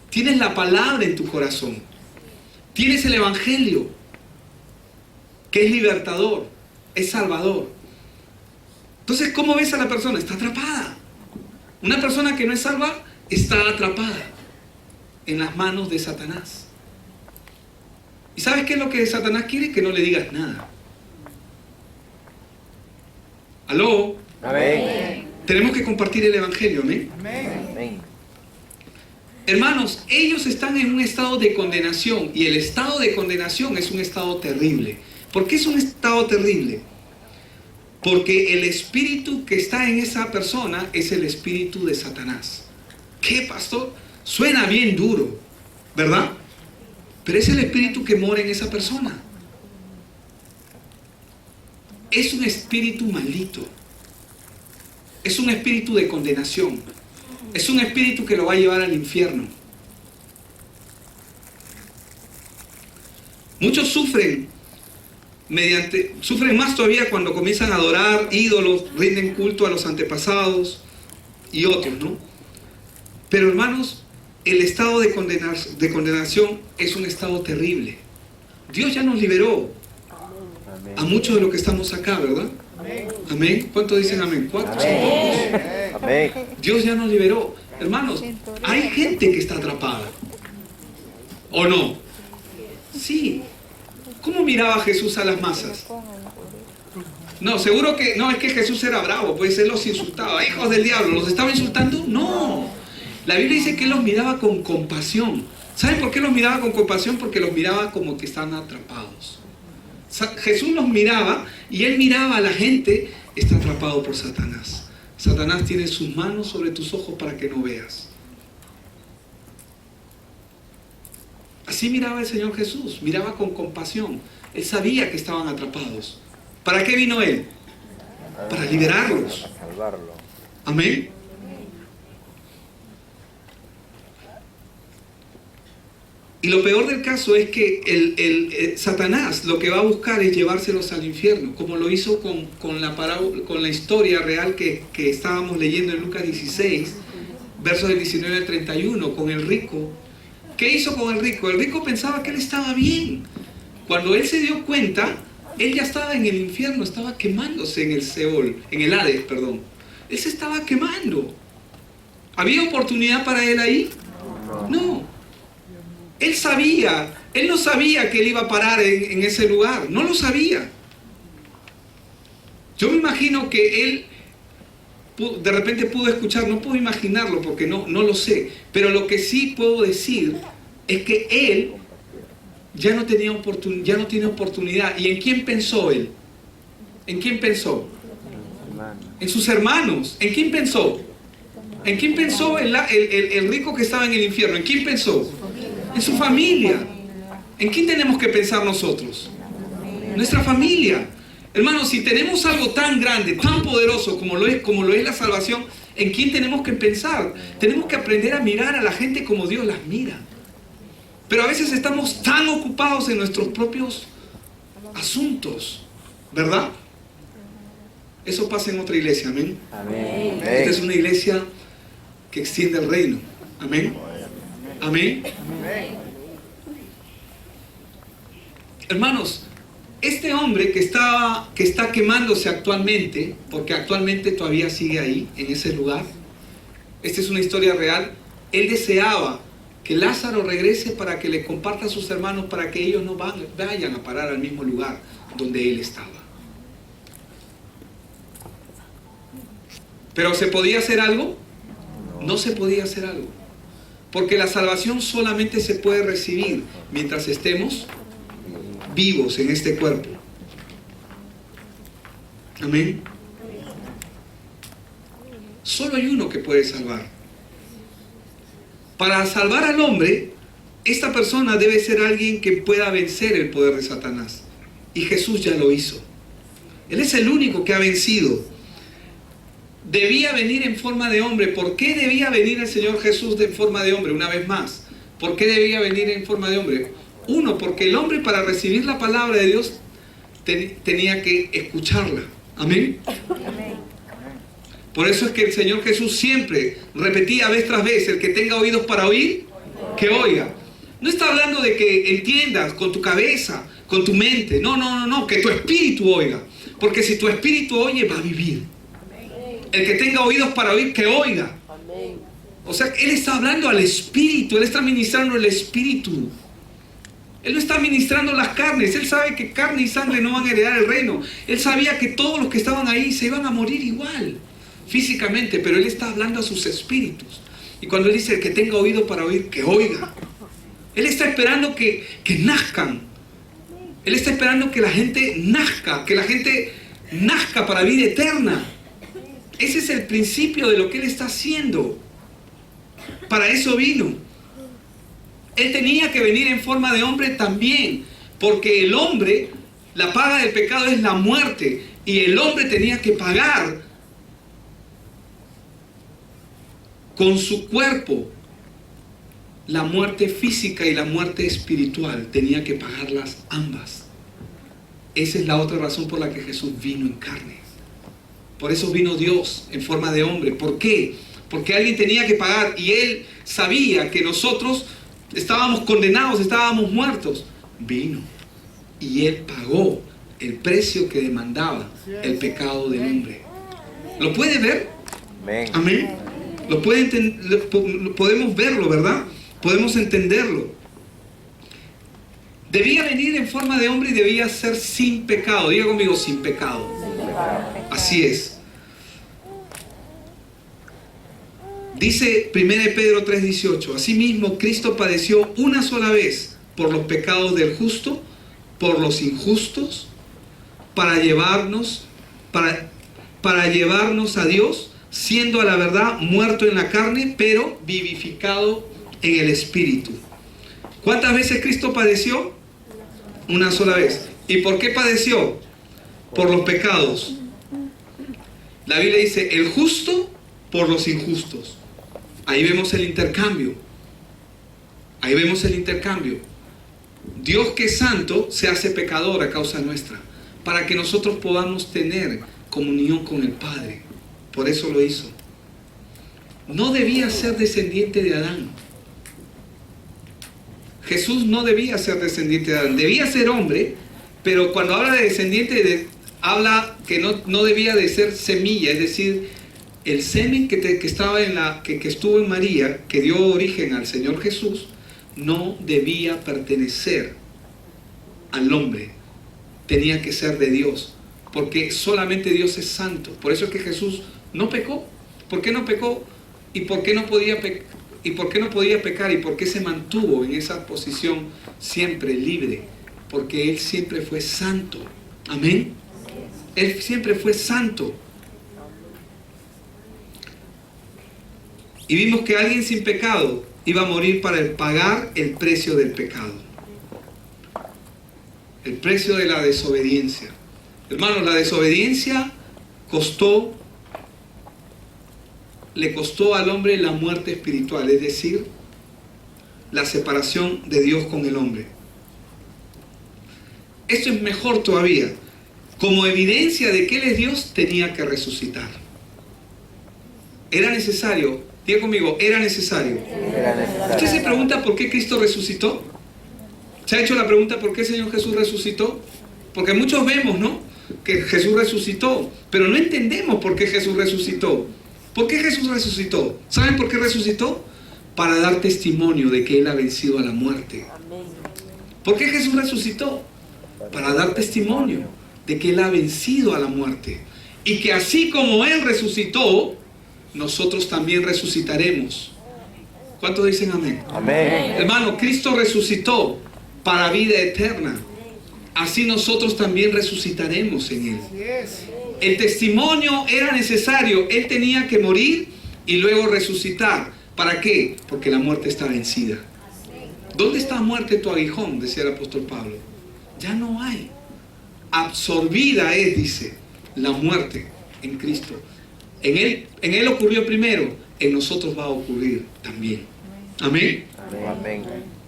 Tienes la palabra en tu corazón. Tienes el evangelio, que es libertador, es salvador. Entonces, ¿cómo ves a la persona? Está atrapada. Una persona que no es salva está atrapada en las manos de Satanás. ¿Y sabes qué es lo que Satanás quiere? Que no le digas nada. ¿Aló? Amén. Tenemos que compartir el evangelio, ¿amén? Amén. Hermanos, ellos están en un estado de condenación, y el estado de condenación es un estado terrible. ¿Por qué es un estado terrible? Porque el espíritu que está en esa persona es el espíritu de Satanás. ¿Qué, pastor? Suena bien duro, ¿verdad? Pero es el espíritu que mora en esa persona. es un espíritu maldito. Es un espíritu de condenación. Es un espíritu que lo va a llevar al infierno. Muchos sufren más todavía cuando comienzan a adorar ídolos, rinden culto a los antepasados y otros, ¿no? Pero hermanos, el estado de condenación es un estado terrible. Dios ya nos liberó a muchos de los que estamos acá, ¿verdad? Amén. ¿Cuántos dicen amén? ¿Cuántos? Amén. Dios ya nos liberó. Hermanos, hay gente que está atrapada. ¿O no? Sí. ¿Cómo miraba Jesús a las masas? No, seguro que no, es que Jesús era bravo, pues él los insultaba. Hijos del diablo, ¿los estaba insultando? No. La Biblia dice que él los miraba con compasión. ¿Saben por qué los miraba con compasión? Porque los miraba como que están atrapados. Jesús los miraba y él miraba a la gente, está atrapado por Satanás. Satanás tiene sus manos sobre tus ojos para que no veas. Así miraba el Señor Jesús, miraba con compasión. Él sabía que estaban atrapados. ¿Para qué vino Él? Para liberarlos. Amén. Y lo peor del caso es que Satanás lo que va a buscar es llevárselos al infierno, como lo hizo con la historia real que estábamos leyendo en Lucas 16, versos del 19 al 31, con el rico. ¿Qué hizo con el rico? El rico pensaba que él estaba bien. Cuando él se dio cuenta, él ya estaba en el infierno, estaba quemándose en el Seol, en el Hades, perdón. Él se estaba quemando. ¿Había oportunidad para él ahí? No. Él no sabía que él iba a parar en ese lugar, no lo sabía. Yo me imagino que él de repente pudo escuchar, no puedo imaginarlo porque no lo sé, pero lo que sí puedo decir es que él ya no tiene oportunidad. ¿Y en quién pensó él? ¿En quién pensó? En sus hermanos. ¿En quién pensó? ¿En quién pensó el rico que estaba en el infierno? ¿En quién pensó? En su familia. ¿En quién tenemos que pensar nosotros? Nuestra familia. Hermanos, si tenemos algo tan grande, tan poderoso como lo es la salvación, ¿en quién tenemos que pensar? Tenemos que aprender a mirar a la gente como Dios las mira. Pero a veces estamos tan ocupados en nuestros propios asuntos, ¿verdad? Eso pasa en otra iglesia, amén. Amén. Esta es una iglesia que extiende el reino, amén. Amén. Hermanos, este hombre que está quemándose actualmente, porque actualmente todavía sigue ahí, en ese lugar, esta es una historia real, él deseaba que Lázaro regrese para que le comparta a sus hermanos, para que ellos no vayan a parar al mismo lugar donde él estaba. ¿Pero se podía hacer algo? No se podía hacer algo. Porque la salvación solamente se puede recibir mientras estemos vivos en este cuerpo. Amén. Solo hay uno que puede salvar. Para salvar al hombre, esta persona debe ser alguien que pueda vencer el poder de Satanás. Y Jesús ya lo hizo. Él es el único que ha vencido. Debía venir en forma de hombre. ¿Por qué debía venir el Señor Jesús en forma de hombre? Una vez más, ¿por qué debía venir en forma de hombre? Uno, porque el hombre para recibir la palabra de Dios tenía que escucharla. Amén. Por eso es que el Señor Jesús siempre repetía vez tras vez: el que tenga oídos para oír, que oiga. No está hablando de que entiendas con tu cabeza, con tu mente. No, que tu espíritu oiga. Porque si tu espíritu oye, va a vivir. El que tenga oídos para oír, que oiga. O sea, Él está hablando al espíritu. Él está ministrando el espíritu. Él no está ministrando las carnes. Él sabe que carne y sangre no van a heredar el reino. Él sabía que todos los que estaban ahí se iban a morir igual, físicamente, pero Él está hablando a sus espíritus. Y cuando Él dice: el que tenga oído para oír, que oiga. Él está esperando que nazcan. Él está esperando que la gente nazca, para vida eterna. Ese es el principio de lo que Él está haciendo. Para eso vino. Él tenía que venir en forma de hombre también, porque el hombre, la paga del pecado es la muerte. Y el hombre tenía que pagar con su cuerpo la muerte física y la muerte espiritual. Tenía que pagarlas ambas. Esa es la otra razón por la que Jesús vino en carne. Por eso vino Dios en forma de hombre. ¿Por qué? Porque alguien tenía que pagar, y Él sabía que nosotros estábamos condenados, estábamos muertos. Vino y Él pagó el precio que demandaba el pecado del hombre. ¿Lo puede ver? Amén. Lo podemos verlo, ¿verdad? Podemos entenderlo. Debía venir en forma de hombre y debía ser sin pecado. Diga conmigo, sin pecado. Así es. Dice 1 Pedro 3:18, asimismo Cristo padeció una sola vez por los pecados del justo, por los injustos, para llevarnos a Dios, siendo a la verdad muerto en la carne, pero vivificado en el Espíritu. ¿Cuántas veces Cristo padeció? Una sola vez. ¿Y por qué padeció? Por los pecados. La Biblia dice, el justo por los injustos. Ahí vemos el intercambio. Ahí vemos el intercambio. Dios, que es santo, se hace pecador a causa nuestra, para que nosotros podamos tener comunión con el Padre. Por eso lo hizo. No debía ser descendiente de Adán. Jesús no debía ser descendiente de Adán. Debía ser hombre, pero cuando habla de descendiente, habla que no debía de ser semilla, es decir, el semen que estuvo en María, que dio origen al Señor Jesús, no debía pertenecer al hombre. Tenía que ser de Dios, porque solamente Dios es santo. Por eso es que Jesús no pecó. ¿Por qué no pecó? ¿Y por qué no podía pecar? ¿Y por qué no podía pecar? ¿Y por qué se mantuvo en esa posición siempre libre? Porque Él siempre fue santo. Amén. Él siempre fue santo. Y vimos que alguien sin pecado iba a morir para pagar el precio del pecado. El precio de la desobediencia. Hermanos, la desobediencia le costó al hombre la muerte espiritual, es decir, la separación de Dios con el hombre. Esto es mejor todavía. Como evidencia de que Él es Dios, tenía que resucitar. Era necesario, diga conmigo, era necesario. ¿Usted se pregunta por qué Cristo resucitó? ¿Se ha hecho la pregunta por qué el Señor Jesús resucitó? Porque muchos vemos, ¿no?, que Jesús resucitó, pero no entendemos por qué Jesús resucitó. ¿Por qué Jesús resucitó? ¿Saben por qué resucitó? Para dar testimonio de que Él ha vencido a la muerte. ¿Por qué Jesús resucitó? Para dar testimonio de que Él ha vencido a la muerte. Y que así como Él resucitó, nosotros también resucitaremos. ¿Cuántos dicen amén? Amén. Hermano, Cristo resucitó para vida eterna. Así nosotros también resucitaremos en Él. El testimonio era necesario. Él tenía que morir y luego resucitar. ¿Para qué? Porque la muerte está vencida. ¿Dónde está muerte tu aguijón?, decía el apóstol Pablo. Ya no hay. Absorbida es, dice, la muerte en Cristo. En Él ocurrió primero, en nosotros va a ocurrir también. Amén. Amén.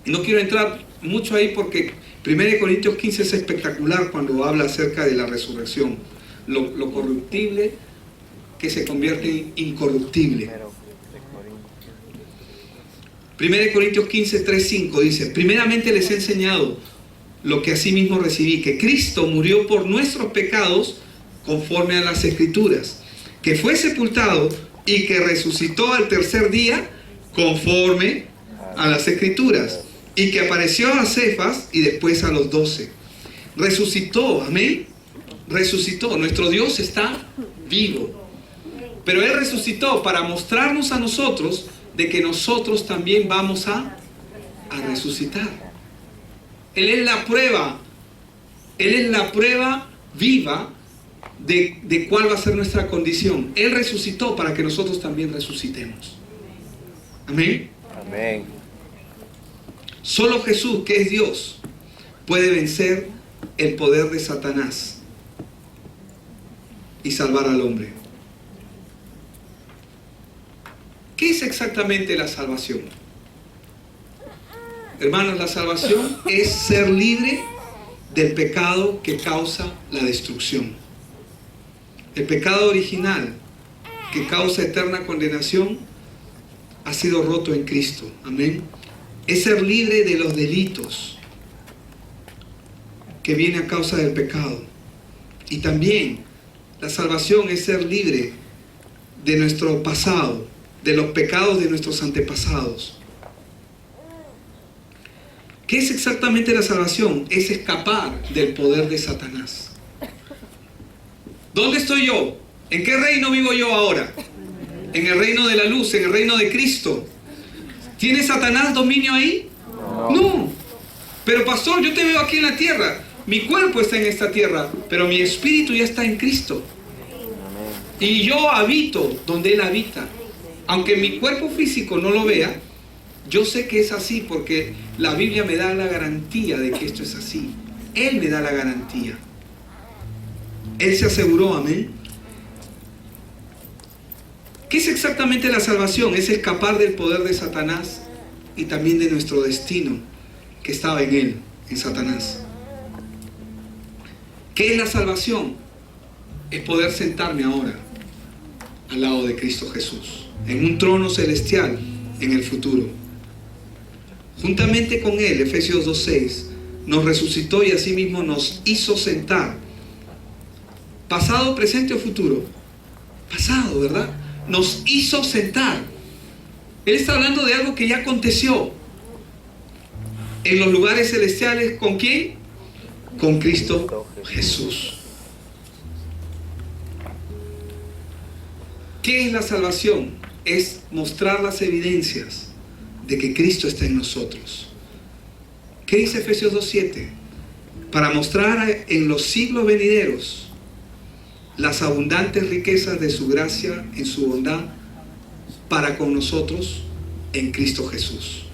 No quiero entrar mucho ahí porque 1 Corintios 15 es espectacular cuando habla acerca de la resurrección. Lo corruptible que se convierte en incorruptible. 1 Corintios 15, 3, 5 dice: primeramente les he enseñado lo que asimismo recibí, que Cristo murió por nuestros pecados conforme a las Escrituras, que fue sepultado y que resucitó al tercer día conforme a las Escrituras, y que apareció a Cefas y después a los 12. Resucitó, amén. Resucitó. Nuestro Dios está vivo. Pero Él resucitó para mostrarnos a nosotros de que nosotros también vamos a resucitar. Él es la prueba. Él es la prueba viva de cuál va a ser nuestra condición. Él resucitó para que nosotros también resucitemos. Amén. Amén. Solo Jesús, que es Dios, puede vencer el poder de Satanás. y salvar al hombre. ¿Qué es exactamente la salvación? Hermanos, la salvación es ser libre del pecado que causa la destrucción. El pecado original que causa eterna condenación ha sido roto en Cristo. Amén. Es ser libre de los delitos que viene a causa del pecado. Y también la salvación es ser libre de nuestro pasado, de los pecados de nuestros antepasados. ¿Qué es exactamente la salvación? Es escapar del poder de Satanás. ¿Dónde estoy yo? ¿En qué reino vivo yo ahora? En el reino de la luz, en el reino de Cristo. ¿Tiene Satanás dominio ahí? No. Pero pastor, yo te veo aquí en la tierra. Mi cuerpo está en esta tierra, pero mi espíritu ya está en Cristo. Y yo habito donde Él habita. Aunque mi cuerpo físico no lo vea, yo sé que es así porque la Biblia me da la garantía de que esto es así. Él me da la garantía. Él se aseguró, amén. ¿Qué es exactamente la salvación? Es escapar del poder de Satanás y también de nuestro destino que estaba en él, en Satanás. ¿Qué es la salvación? Es poder sentarme ahora al lado de Cristo Jesús, en un trono celestial en el futuro. Juntamente con Él, Efesios 2:6, nos resucitó y asimismo nos hizo sentar. Pasado, presente o futuro. Pasado, ¿verdad? Nos hizo sentar. Él está hablando de algo que ya aconteció en los lugares celestiales. ¿Con quién? Con Cristo Jesús. ¿Qué es la salvación? Es mostrar las evidencias de que Cristo está en nosotros. ¿Qué dice Efesios 2:7? Para mostrar en los siglos venideros las abundantes riquezas de su gracia en su bondad para con nosotros en Cristo Jesús.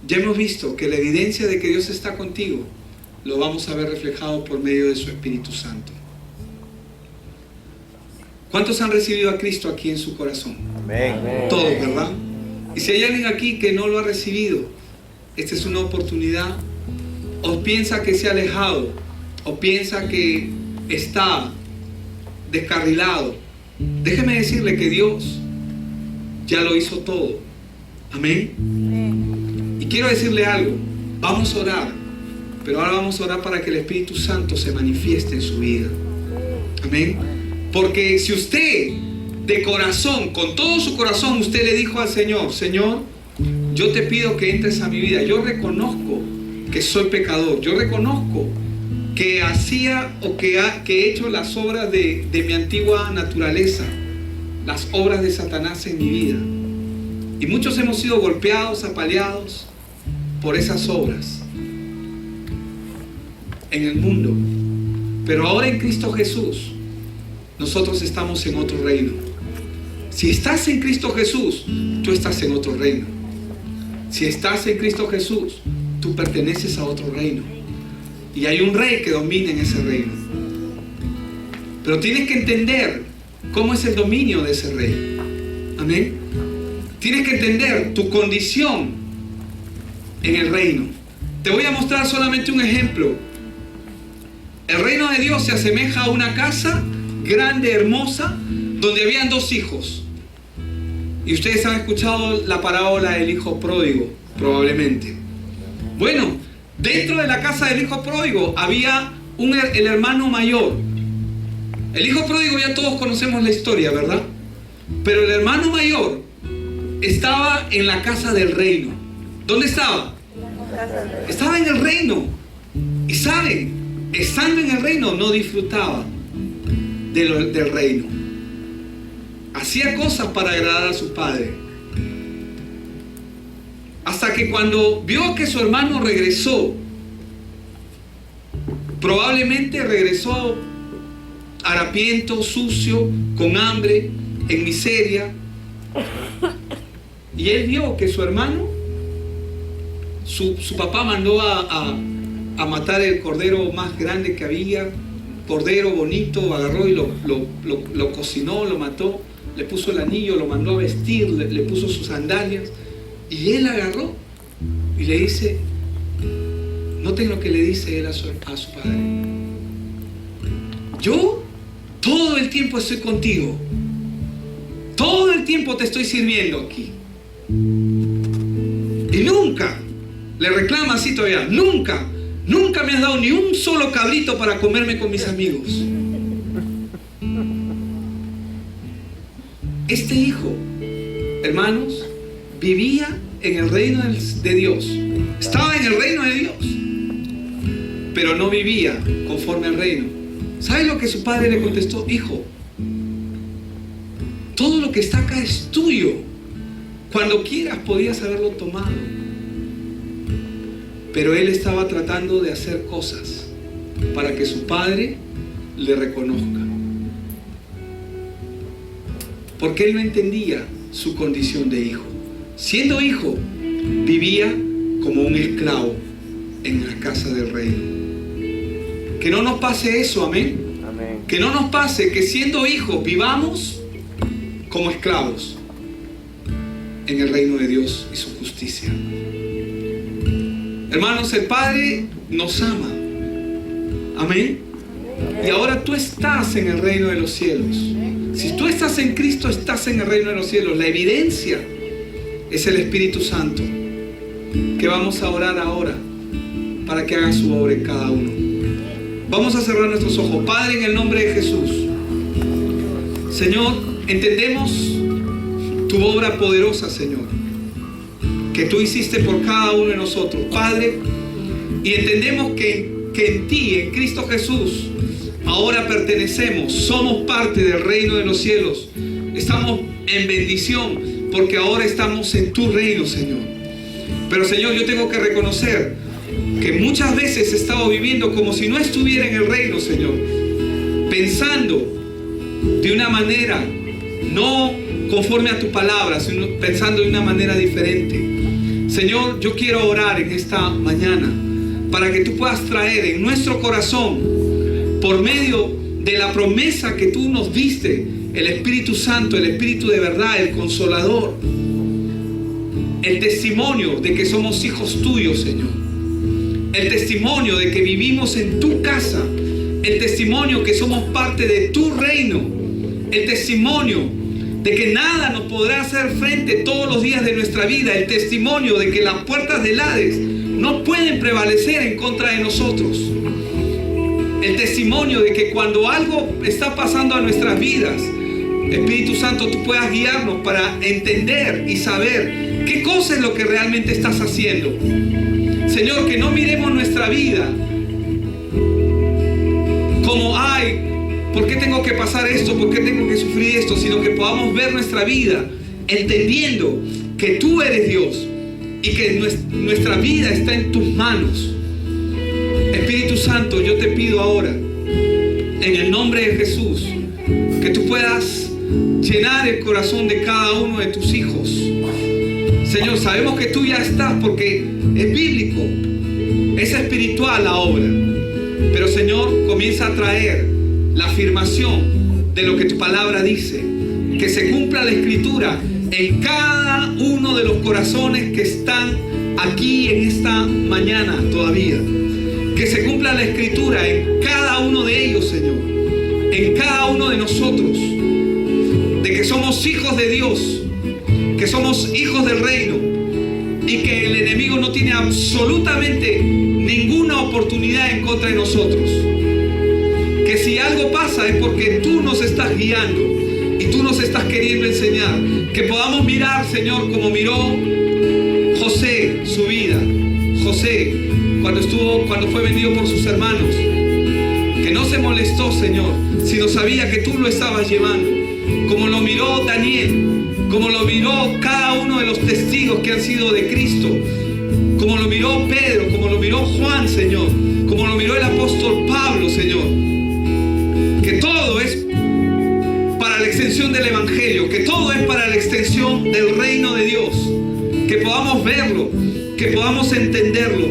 Ya hemos visto que la evidencia de que Dios está contigo lo vamos a ver reflejado por medio de su Espíritu Santo. ¿Cuántos han recibido a Cristo aquí en su corazón? Amén. Todos, ¿verdad? Y si hay alguien aquí que no lo ha recibido, esta es una oportunidad. O piensa que se ha alejado, o piensa que está descarrilado. Déjeme decirle que Dios ya lo hizo todo. Amén. Y quiero decirle algo. Vamos a orar, pero ahora vamos a orar para que el Espíritu Santo se manifieste en su vida. Amén. Porque si usted de corazón, con todo su corazón, usted le dijo al Señor: Señor, yo te pido que entres a mi vida. Yo reconozco que soy pecador. Yo reconozco que hacía o que he hecho las obras de mi antigua naturaleza, las obras de Satanás en mi vida. Y muchos hemos sido golpeados, apaleados por esas obras en el mundo. Pero ahora en Cristo Jesús, nosotros estamos en otro reino. Si estás en Cristo Jesús, tú estás en otro reino. Si estás en Cristo Jesús, tú perteneces a otro reino. Y hay un rey que domina en ese reino. Pero tienes que entender cómo es el dominio de ese rey. Amén. Tienes que entender tu condición en el reino. Te voy a mostrar solamente un ejemplo. El reino de Dios se asemeja a una casa grande, hermosa, donde habían dos hijos. Y ustedes han escuchado la parábola del hijo pródigo, probablemente. Bueno, dentro de la casa del hijo pródigo había el hermano mayor. El hijo pródigo ya todos conocemos la historia, ¿verdad? Pero el hermano mayor estaba en la casa del reino. ¿Dónde estaba? Estaba en el reino. Y saben, estando en el reino no disfrutaba del reino. Hacía cosas para agradar a su padre. Hasta que cuando vio que su hermano regresó, probablemente regresó harapiento, sucio, con hambre, en miseria. Y él vio que su hermano, su papá mandó a a matar el cordero más grande que había, cordero bonito, agarró y lo cocinó, lo mató, le puso el anillo, lo mandó a vestir, le puso sus sandalias, y él agarró y le dice, noten lo que le dice él a su padre: yo todo el tiempo estoy contigo, todo el tiempo te estoy sirviendo aquí, y nunca, le reclama así todavía, nunca me has dado ni un solo cabrito para comerme con mis amigos. Este hijo, hermanos, vivía en el reino de Dios, estaba en el reino de Dios, pero no vivía conforme al reino. ¿Sabe lo que su padre le contestó? Hijo, todo lo que está acá es tuyo, cuando quieras podías haberlo tomado. Pero él estaba tratando de hacer cosas para que su padre le reconozca, porque él no entendía su condición de hijo. Siendo hijo, vivía como un esclavo en la casa del reino. Que no nos pase eso, amén. Amén. Que no nos pase que siendo hijos vivamos como esclavos en el reino de Dios y su justicia. Hermanos, el Padre nos ama. Amén. Y ahora tú estás en el reino de los cielos. Si tú estás en Cristo, estás en el reino de los cielos. La evidencia es el Espíritu Santo, que vamos a orar ahora para que haga su obra en cada uno. Vamos a cerrar nuestros ojos. Padre, en el nombre de Jesús, Señor, entendemos tu obra poderosa, Señor, que tú hiciste por cada uno de nosotros, Padre, y entendemos que en ti, en Cristo Jesús, ahora pertenecemos, somos parte del reino de los cielos, estamos en bendición, porque ahora estamos en tu reino, Señor. Pero, Señor, yo tengo que reconocer que muchas veces he estado viviendo como si no estuviera en el reino, Señor, pensando de una manera no conforme a tu palabra, sino pensando de una manera diferente. Señor, yo quiero orar en esta mañana para que tú puedas traer en nuestro corazón, por medio de la promesa que tú nos diste, el Espíritu Santo, el Espíritu de verdad, el Consolador, el testimonio de que somos hijos tuyos, Señor, el testimonio de que vivimos en tu casa, el testimonio que somos parte de tu reino, el testimonio de que nada nos podrá hacer frente todos los días de nuestra vida, el testimonio de que las puertas del Hades no pueden prevalecer en contra de nosotros, el testimonio de que cuando algo está pasando a nuestras vidas, Espíritu Santo, tú puedas guiarnos para entender y saber qué cosa es lo que realmente estás haciendo. Señor, que no miremos nuestra vida como, ay, ¿por qué tengo que pasar esto? ¿Por qué tengo que sufrir esto? Sino que podamos ver nuestra vida entendiendo que tú eres Dios y que nuestra vida está en tus manos. Espíritu Santo, yo te pido ahora, en el nombre de Jesús, que tú puedas llenar el corazón de cada uno de tus hijos. Señor, sabemos que tú ya estás porque es bíblico, es espiritual la obra. Pero, Señor, comienza a traer la afirmación de lo que tu palabra dice, que se cumpla la escritura en cada uno de los corazones que están aquí en esta mañana todavía, que se cumpla la escritura en cada uno de ellos, Señor, en cada uno de nosotros, de que somos hijos de Dios, que somos hijos del reino y que el enemigo no tiene absolutamente ninguna oportunidad en contra de nosotros. Que si algo pasa es porque tú nos estás guiando y tú nos estás queriendo enseñar. Que podamos mirar, Señor, como miró José su vida. José, cuando fue vendido por sus hermanos, que no se molestó, Señor, sino sabía que tú lo estabas llevando. Como lo miró Daniel, como lo miró cada uno de los testigos que han sido de Cristo, como lo miró Pedro, como lo miró Juan, Señor, como lo miró el apóstol Pablo, Señor. Que todo es para la extensión del Evangelio, que todo es para la extensión del reino de Dios. Que podamos verlo, que podamos entenderlo,